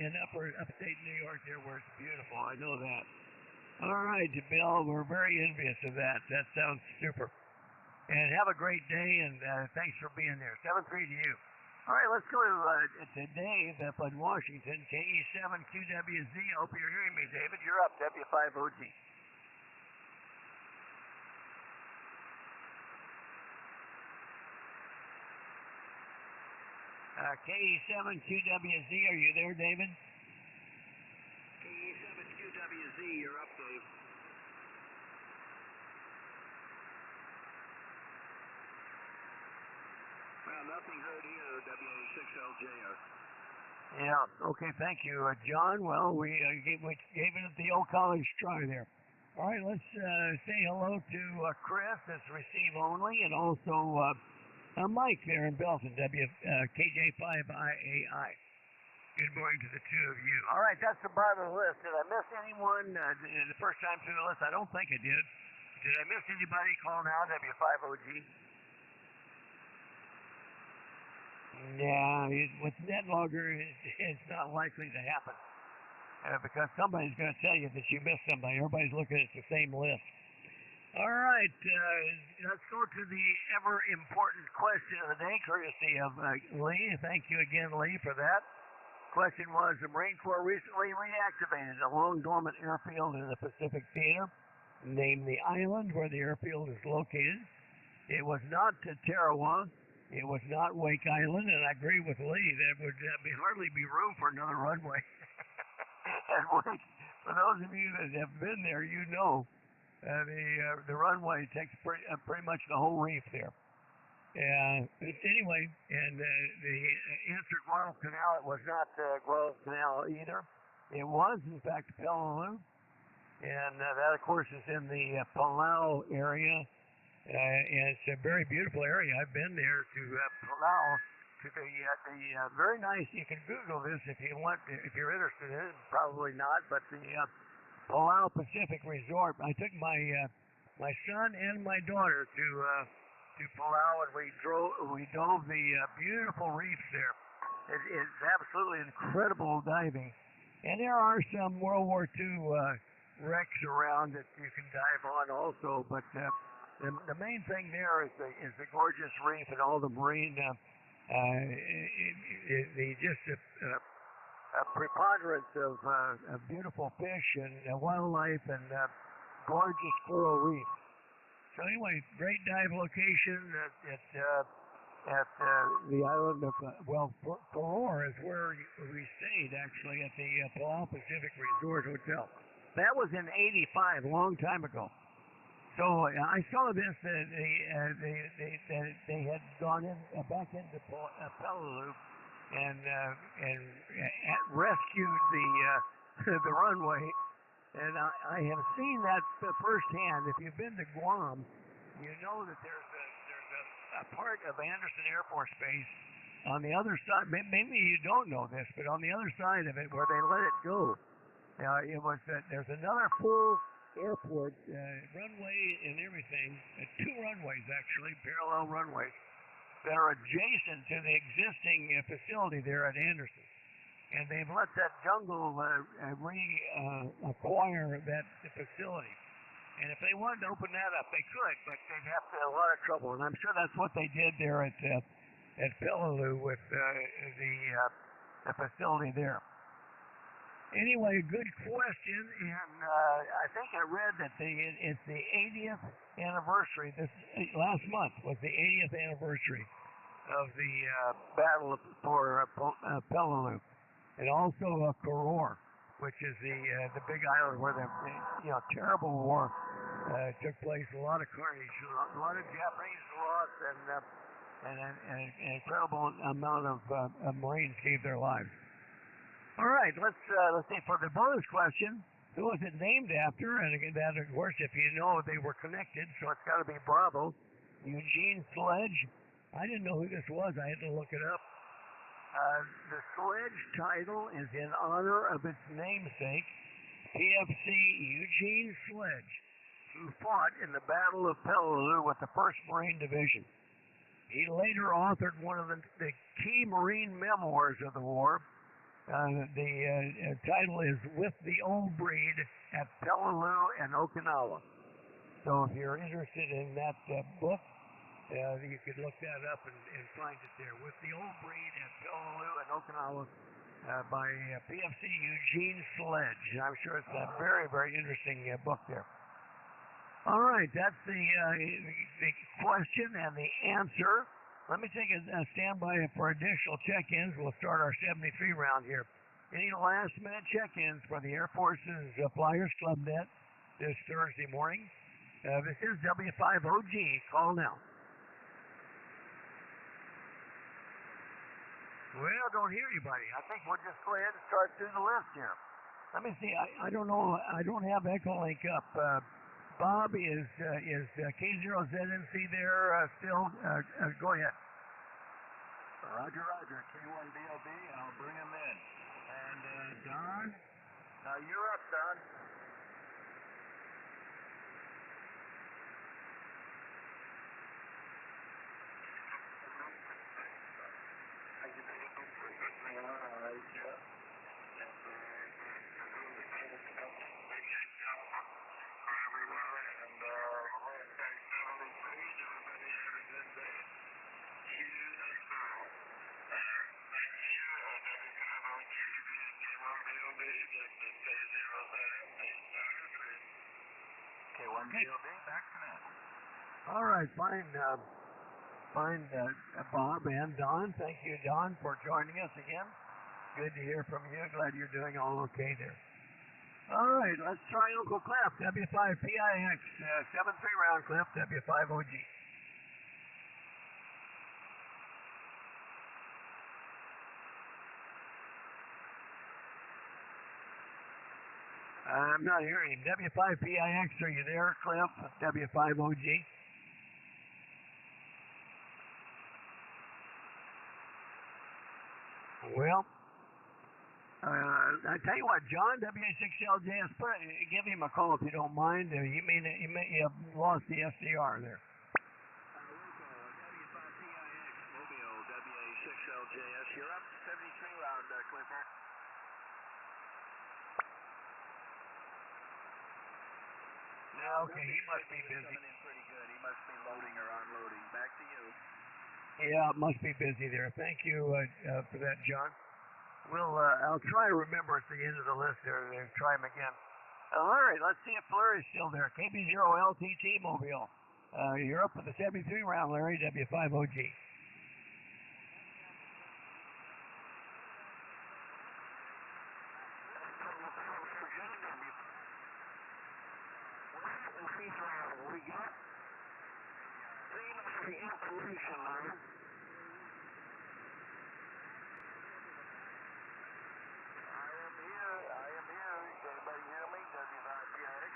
in upstate New York there where it's beautiful. I know that. All right, Bill, we're very envious of that. That sounds super. And have a great day, and thanks for being there. 7-3 to you. All right, let's go to Dave up in Washington, KE7QWZ. I hope you're hearing me, David. You're up, W5OG. KE7QWZ, are you there, David? KE7QWZ, you're up, Dave. Well, nothing heard here, W6LJR. Yeah, okay, thank you, John. Well, we gave it the old college try there. All right, let's say hello to Chris, that's receive only, and also Mike there in Belton, KJ5IAI. Good morning to the two of you. All right, that's the bottom of the list. Did I miss anyone the first time through the list? I don't think I did. Did I miss anybody? Call now, W5OG. Yeah, with NetLogger, it's not likely to happen because somebody's going to tell you that you missed somebody. Everybody's looking at the same list. All right, let's go to the ever-important question of the day, courtesy of Lee. Thank you again, Lee, for that. Question was, the Marine Corps recently reactivated a long-dormant airfield in the Pacific Theater. Name the island where the airfield is located. It was not Tarawa. It was not Wake Island, and I agree with Lee. There would hardly be room for another runway at Wake. For those of you that have been there, you know the runway takes pretty much the whole reef there. But anyway, and the answer Guadalcanal, it was not Guadalcanal either. It was, in fact, Peleliu. And that, of course, is in the Palau area. And it's a very beautiful area. I've been there to Palau, to the very nice, you can Google this if you want, if you're interested in it, probably not, but the Palau Pacific Resort. I took my son and my daughter to Palau, and we dove the beautiful reefs there. It's absolutely incredible diving. And there are some World War II wrecks around that you can dive on also, but the main thing there is the gorgeous reef and all the marine, a preponderance of beautiful fish and wildlife and gorgeous coral reef. So anyway, great dive location at the island of Koror is where we stayed actually at the Palau Pacific Resort Hotel. That was in '85, a long time ago. So I saw this that they had gone in back into Peleliu and rescued the runway. And I have seen that firsthand. If you've been to Guam, you know that there's a part of Anderson Air Force Base on the other side. Maybe you don't know this, but on the other side of it, where they let it go, there's another full airport runway and everything. Two runways actually, parallel runways that are adjacent to the existing facility there at Anderson. And they've let that jungle acquire that facility. And if they wanted to open that up, they could, but they'd have to have a lot of trouble. And I'm sure that's what they did there at Peleliu with the facility there. Anyway, good question, and I think I read that it's the 80th anniversary. This last month was the 80th anniversary of the battle for Peleliu. And also Koror, which is the big island where the terrible war took place. A lot of carnage, a lot of Japanese loss, and an incredible amount of Marines gave their lives. All right, let's see for the bonus question. Who was it named after? And again, that of course, if you know, they were connected, so it's got to be Bravo. Eugene Sledge. I didn't know who this was. I had to look it up. The Sledge title is in honor of its namesake, PFC Eugene Sledge, who fought in the Battle of Peleliu with the 1st Marine Division. He later authored one of the key Marine memoirs of the war. The title is With the Old Breed at Peleliu and Okinawa. So if you're interested in that book, you could look that up and find it there. With the Old Breed at Peleliu and Okinawa by PFC Eugene Sledge. I'm sure it's a very, very interesting book there. All right, that's the question and the answer. Let me take a standby for additional check-ins. We'll start our 73 round here. Any last-minute check-ins for the Air Force's Flyers Club Net this Thursday morning? This is W5OG. Call now. Well, don't hear anybody. I think we'll just go ahead and start through the list here. Let me see. I don't know. I don't have Echolink up. Bob, is K0ZNC there still? Go ahead. Roger, K1BLB, I'll bring him in. And Don? You're up, Don. K1BLB, back to net. All right, fine, Bob and Don. Thank you, Don, for joining us again. Good to hear from you. Glad you're doing all okay there. All right, let's try Uncle Cliff, W5PIX, 7-3 round Cliff, W5OG. I'm not hearing him. W5PIX, are you there, Cliff? W5OG? Well, I tell you what, John, WA6LJS, give him a call if you don't mind. You may have lost the SDR there. W5PIX, Mobile, WA6LJS. You're up 73 round, Clipper. Okay, he must be busy. Coming in pretty good. He must be loading or unloading. Back to you. Yeah, must be busy there. Thank you for that, John. I'll try to remember at the end of the list there and try him again. All right, let's see if Larry's still there. KB0LTT Mobile. You're up for the 73 round, Larry, W5OG. We got the information, Larry. I am here. Can anybody hear me? W5PIX.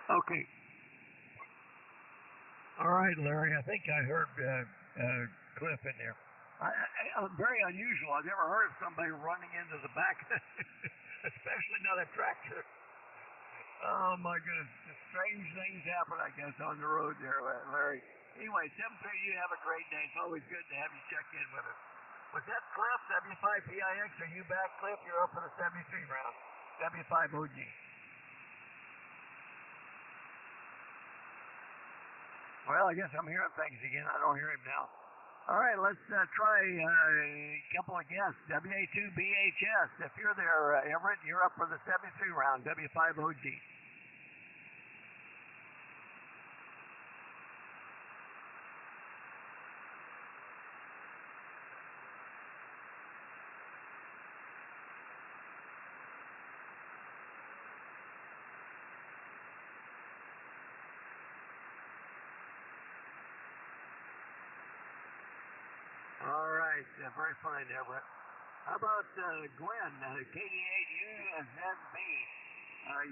Okay. All right, Larry. I think I heard Cliff in there. Very unusual. I've never heard of somebody running into the back, especially not a tractor. Oh my goodness, strange things happen, I guess, on the road there, Larry. Anyway, 7-3, you have a great day. It's always good to have you check in with us. Was that Cliff, W5PIX? Are you back, Cliff? You're up for the 73 round, W5OG. Well, I guess I'm hearing things again. I don't hear him now. All right, let's try a couple of guests. WA2BHS. If you're there, Everett, you're up for the 73 round, W5OG. All right, very fine, Everett. How about Gwen, KD8UZB?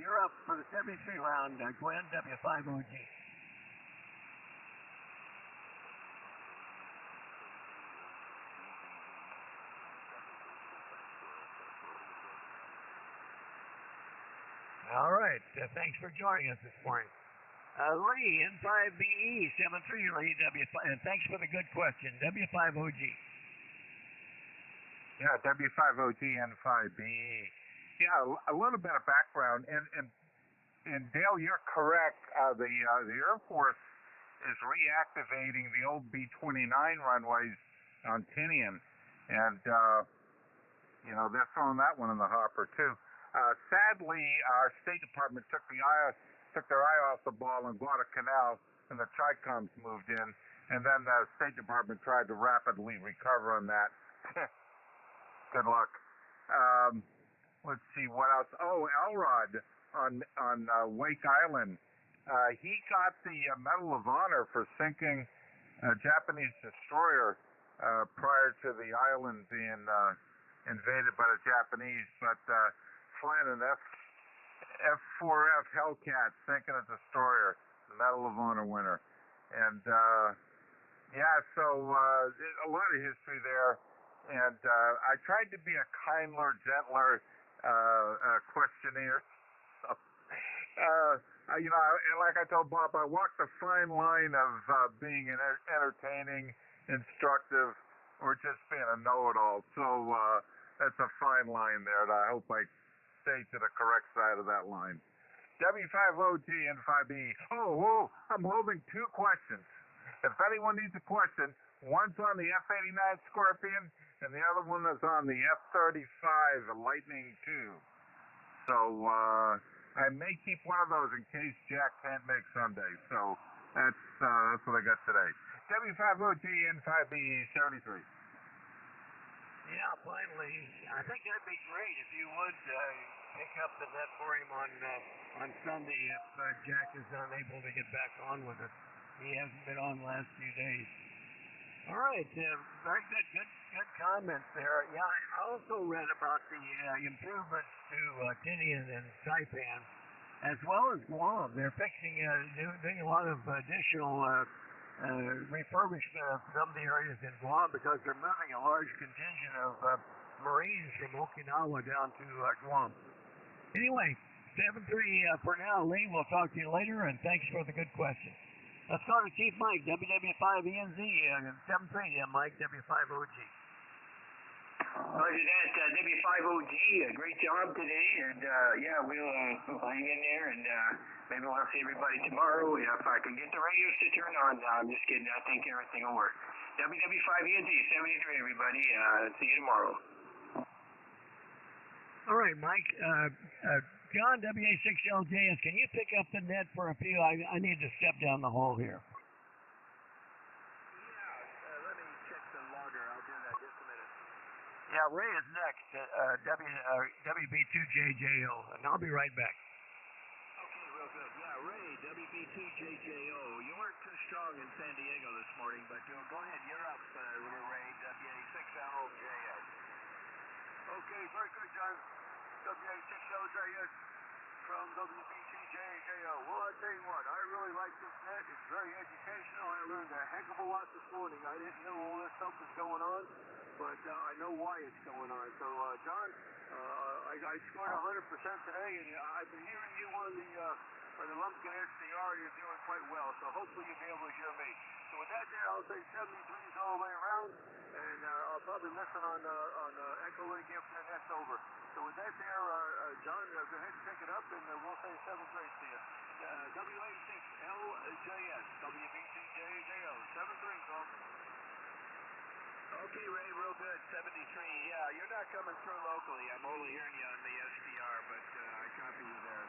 You're up for the 73 round, Gwen, W5OG. All right, thanks for joining us this morning. Lee, N5BE, 73, Lee, and thanks for the good question, W5OG. Yeah, W5OG N5BE. Yeah, a little bit of background, and Dale, you're correct. The Air Force is reactivating the old B-29 runways on Tinian, and they're throwing that one in the hopper too. Sadly, our State Department took their eye off the ball in Guadalcanal, and the Tricoms moved in, and then the State Department tried to rapidly recover on that. Good luck. Let's see what else. Oh, Elrod on Wake Island. He got the Medal of Honor for sinking a Japanese destroyer prior to the island being invaded by the Japanese, but flying an F4F Hellcat sinking a destroyer, the Medal of Honor winner. And so a lot of history there. And I tried to be a kinder, gentler questionnaire. So, like I told Bob, I walked the fine line of being entertaining, instructive, or just being a know-it-all. So that's a fine line there, and I hope I stay to the correct side of that line. W5OG and 5E. Oh, I'm holding two questions. If anyone needs a question, one's on the F-89 Scorpion, and the other one is on the F-35 Lightning II. So I may keep one of those in case Jack can't make Sunday. So that's what I got today. W5OG N5B 73. Yeah, finally. I think that'd be great if you would pick up the net for him on Sunday if Jack is unable to get back on with us. He hasn't been on the last few days. All right, very good comments there. Yeah, I also read about the improvements to Tinian and Saipan, as well as Guam. They're fixing, doing a lot of additional refurbishment of some of the areas in Guam because they're moving a large contingent of Marines from Okinawa down to Guam. Anyway, 7-3 for now. Lee, we'll talk to you later, and thanks for the good question. Let's go to Chief Mike, WW5ENZ, 7-3, Mike, W5OG. Roger that, W5OG, great job today, and yeah, we'll hang in there, and maybe we'll see everybody tomorrow. If I can get the radios to turn on, I'm just kidding, I think everything will work. WW5ENZ, 73, everybody, see you tomorrow. All right, Mike, John, WA6LJS, can you pick up the net for a few? I need to step down the hall here. Yeah, let me check the logger. I'll do that just a minute. Yeah, Ray is next, WB2JJO, and I'll be right back. Okay, real good. Yeah, Ray, WB2JJO. You weren't too strong in San Diego this morning, but go ahead. You're up, Ray, WA6LJS. Okay, very good, John. WA6LJS from WB2JJO. Well, I'll tell you what, I really like this net. It's very educational. I learned a heck of a lot this morning. I didn't know all this stuff was going on, but I know why it's going on. So, John, I scored 100% today, and I've been hearing you on the Lumpkin SDR. You're doing quite well, so hopefully you'll be able to hear me. So with that there, I'll say 73s all the way around, and I'll probably listen on Echo Link after the net's over. So with that there, John, go ahead and pick it up, and we'll say 7-3 to you. WA6LJS, WB2JJO, 7-3, Tom. Okay, Ray, real good. 73. Yeah, you're not coming through locally. I'm only hearing you on the SDR, but I copy you there.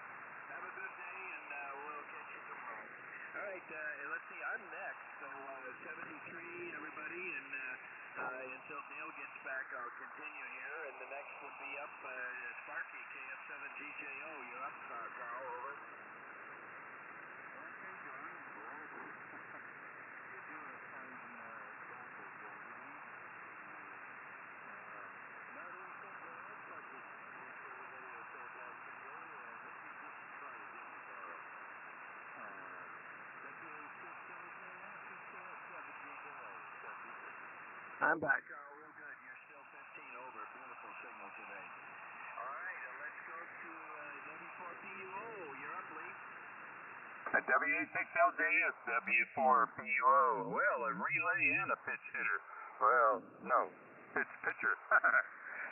Have a good day, and we'll catch you tomorrow. All right, let's see. I'm next. So 73, everybody, and until Dale gets back, I'll continue here. And the next will be up Sparky, KF7GJO. You're up, Carl. Over. I'm back. Carl, real good. You're still 15 over. Beautiful signal today. All right, let's go to W4PUO. You're up, Lee. WA6LJS, W4PUO. Well, a relay and a pitch hitter. Well, no, pitcher.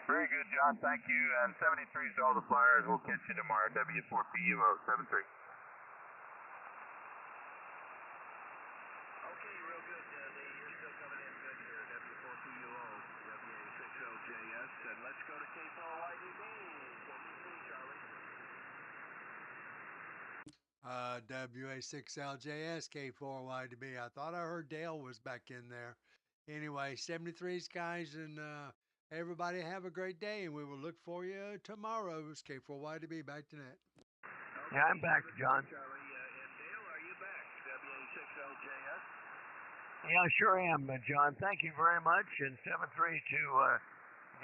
Very good, John. Thank you. And 73 to all the flyers. We'll catch you tomorrow. W4PUO, 7-3. Okay, real good, Lee. You're still coming in good here. W4PUO, WA6LJS. And let's go to K4YDB. WA6LJS, K4YDB. I thought I heard Dale was back in there. Anyway, 73s, guys, and everybody have a great day, and we will look for you tomorrow. It's K4YDB, back to net. Yeah, I'm back, John. Charlie, and Dale, are you back? WA6LJS? Yeah, I sure am, John. Thank you very much. And 7-3 to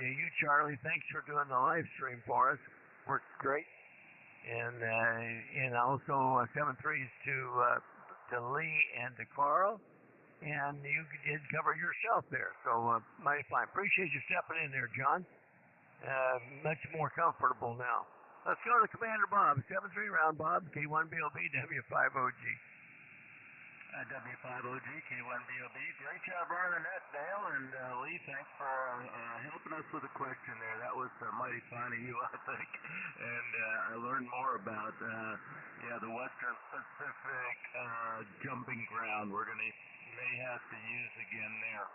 you, Charlie. Thanks for doing the live stream for us. Worked great. And also 7-3s to Lee and to Carl. And you did cover yourself there. So mighty fine. Appreciate you stepping in there, John. Much more comfortable now. Let's go to Commander Bob. 7-3 round, Bob. K1BOB, W5OG. W5OG, K1BOB. Great job running the net, Dale. And Lee, thanks for helping us with a question there. That was mighty fine of you, I think. And I learned more about the Western Pacific jumping ground we're going to may have to use again there.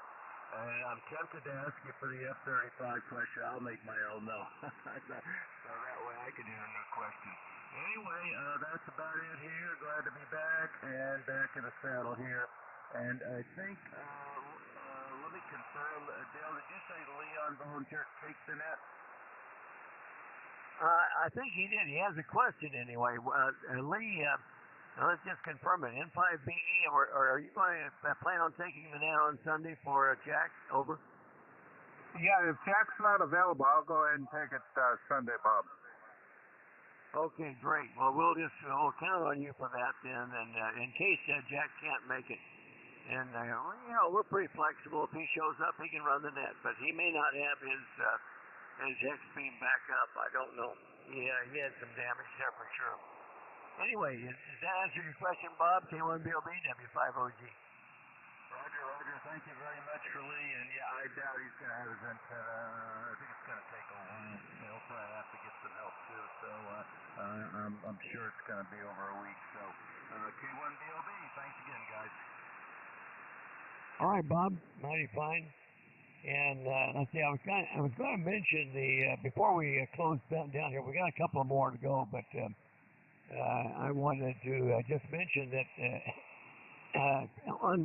I'm tempted to ask you for the F-35 question. I'll make my own, though. So that way I can hear a new question. Anyway, that's about it here. Glad to be back and back in the saddle here. And I think, let me confirm, Dale, did you say Leon volunteered to take the net? I think he did. He has a question anyway. Lee, let's just confirm it. N5BE, or are you going to plan on taking the net on Sunday for Jack? Over. Yeah, if Jack's not available, I'll go ahead and take it Sunday, Bob. Okay, great. Well, we'll count on you for that then, and in case Jack can't make it. And we're pretty flexible. If he shows up, he can run the net, but he may not have his X beam back up. I don't know. Yeah, he had some damage there for sure. Anyway, does that answer your question, Bob? K4YDB, W5OG. Roger. Thank you very much for Lee. And yeah, I doubt he's going to have his antenna. I think it's going to take a while. He'll probably have to get some help too. So I'm sure it's going to be over a week. So K4YDB, thanks again, guys. All right, Bob. Mighty fine. And let's see. I was going to mention before we close down here. We got a couple more to go, but I wanted to just mention that on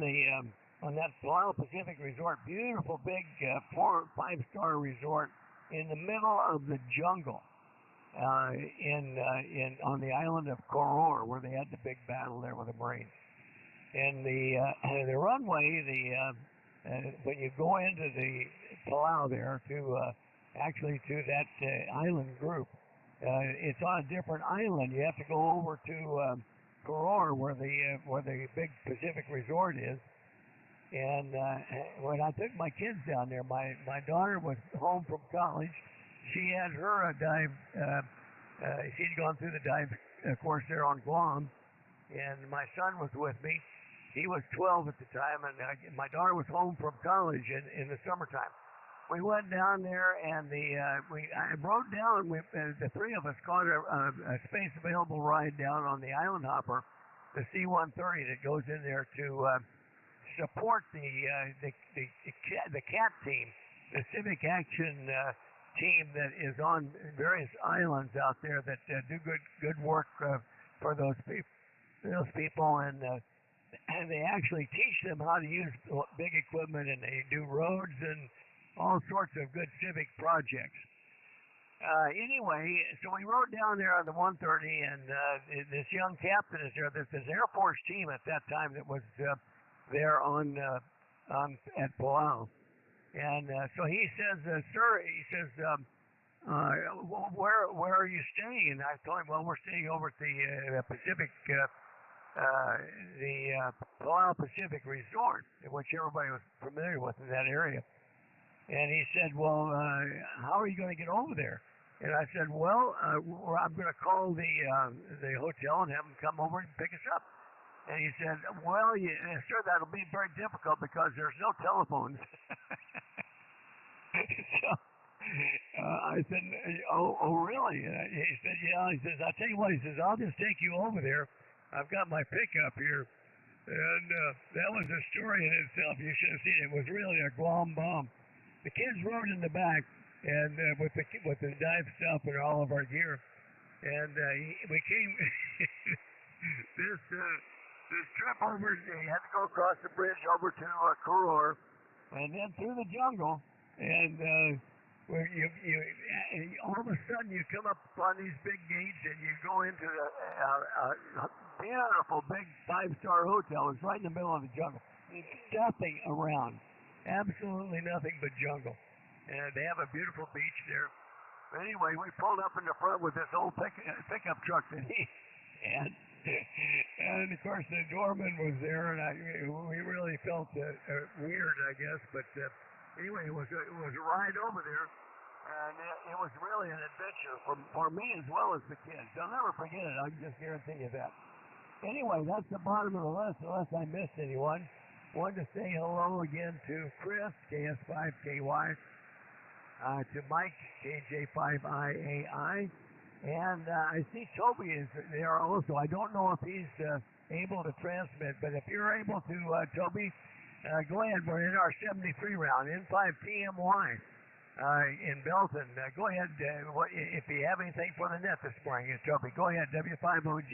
that Palau Pacific Resort, beautiful big 4 or 5-star resort in the middle of the jungle, on the island of Koror, where they had the big battle there with the Marines. And the runway, when you go into the Palau there to that island group, it's on a different island. You have to go over to Koror, where the big Pacific Resort is. And when I took my kids down there, my daughter was home from college. She had her dive. She'd gone through the dive course there on Guam, and my son was with me. He was 12 at the time, and my daughter was home from college in the summertime. We went down there, and I rode down. The three of us caught a space available ride down on the Island Hopper, the C-130 that goes in there to support the CAT team, the Civic Action team that is on various islands out there that do good work for those people, and they actually teach them how to use big equipment, and they do roads and all sorts of good civic projects. Anyway, so we rode down there on the 130, and this young captain is there. This Air Force team at that time that was there at Palau. And so he says, sir, he says, where are you staying? And I told him, well, we're staying over at the Pacific, the Palau Pacific Resort, which everybody was familiar with in that area. And he said, well, how are you going to get over there? And I said, well, I'm going to call the hotel and have them come over and pick us up. And he said, well, sir, that'll be very difficult because there's no telephones. So I said, oh, really? He said, yeah. He says, I'll tell you what. He says, I'll just take you over there. I've got my pickup here. And that was a story in itself. You should have seen it. It was really a Guam bomb. The kids rode in the back and with the dive stuff and all of our gear. And we came this trip over, you had to go across the bridge over to Koror, and then through the jungle, and where you all of a sudden you come up on these big gates and you go into a beautiful big 5-star hotel. It's right in the middle of the jungle. There's nothing around, absolutely nothing but jungle, and they have a beautiful beach there. But anyway, we pulled up in the front with this old pickup truck that he had. And of course the doorman was there, and we really felt weird, I guess. But anyway, it was a ride over there, and it was really an adventure for me as well as the kids. I'll never forget it. I can just guarantee you that. Anyway, that's the bottom of the list, unless I missed anyone. Wanted to say hello again to Chris, KS5KY, to Mike, KJ5IAI. And I see Toby is there also. I don't know if he's able to transmit, but if you're able to, Toby, go ahead. We're in our 73 round, N5PMY. in Belton. Go ahead. If you have anything for the net this morning, Toby, go ahead. W5OG.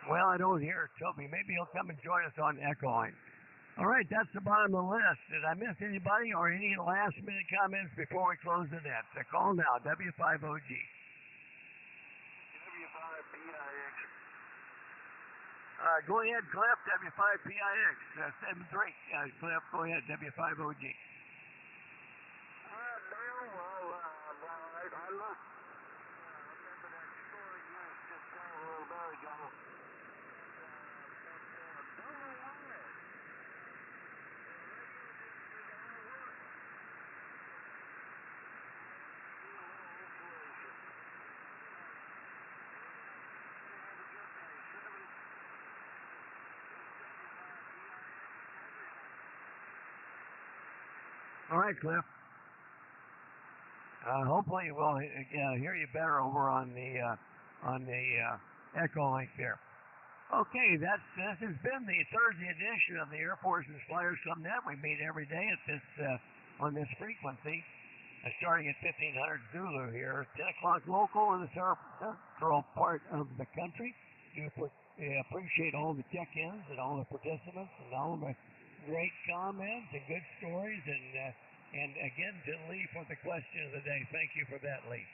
Well, I don't hear Toby. Maybe he'll come and join us on Echo Line. All right, that's the bottom of the list. Did I miss anybody or any last minute comments before we close the net? Call now, W5OG. W5PIX. Go ahead, Cliff, W5PIX, 73. Cliff, go ahead, W5OG. I looked. Remember that story you just told a little bit ago. Don't know why. All right, Cliff. Hopefully we'll hear you better over on the Echo Link there. Okay, this has been the Thursday edition of the Air Force's Flyers Club Net. We meet every day at this on this frequency, starting at 1500 Zulu here, 10 o'clock local in the central part of the country. We appreciate all the check-ins and all the participants and all the great comments and good stories, and again to Lee for the question of the day. Thank you for that, Lee.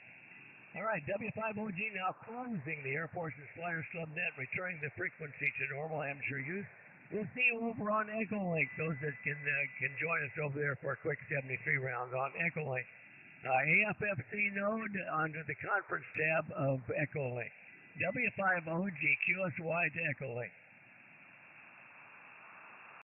All right, W5OG now closing the Air Force's Flyers Club Net, returning the frequency to normal amateur use. We'll see you over on Echo Link, those that can join us over there for a quick 73 rounds on Echo Link. AFFC node under the conference tab of Echo Link. W5OG QSY to Echo Link.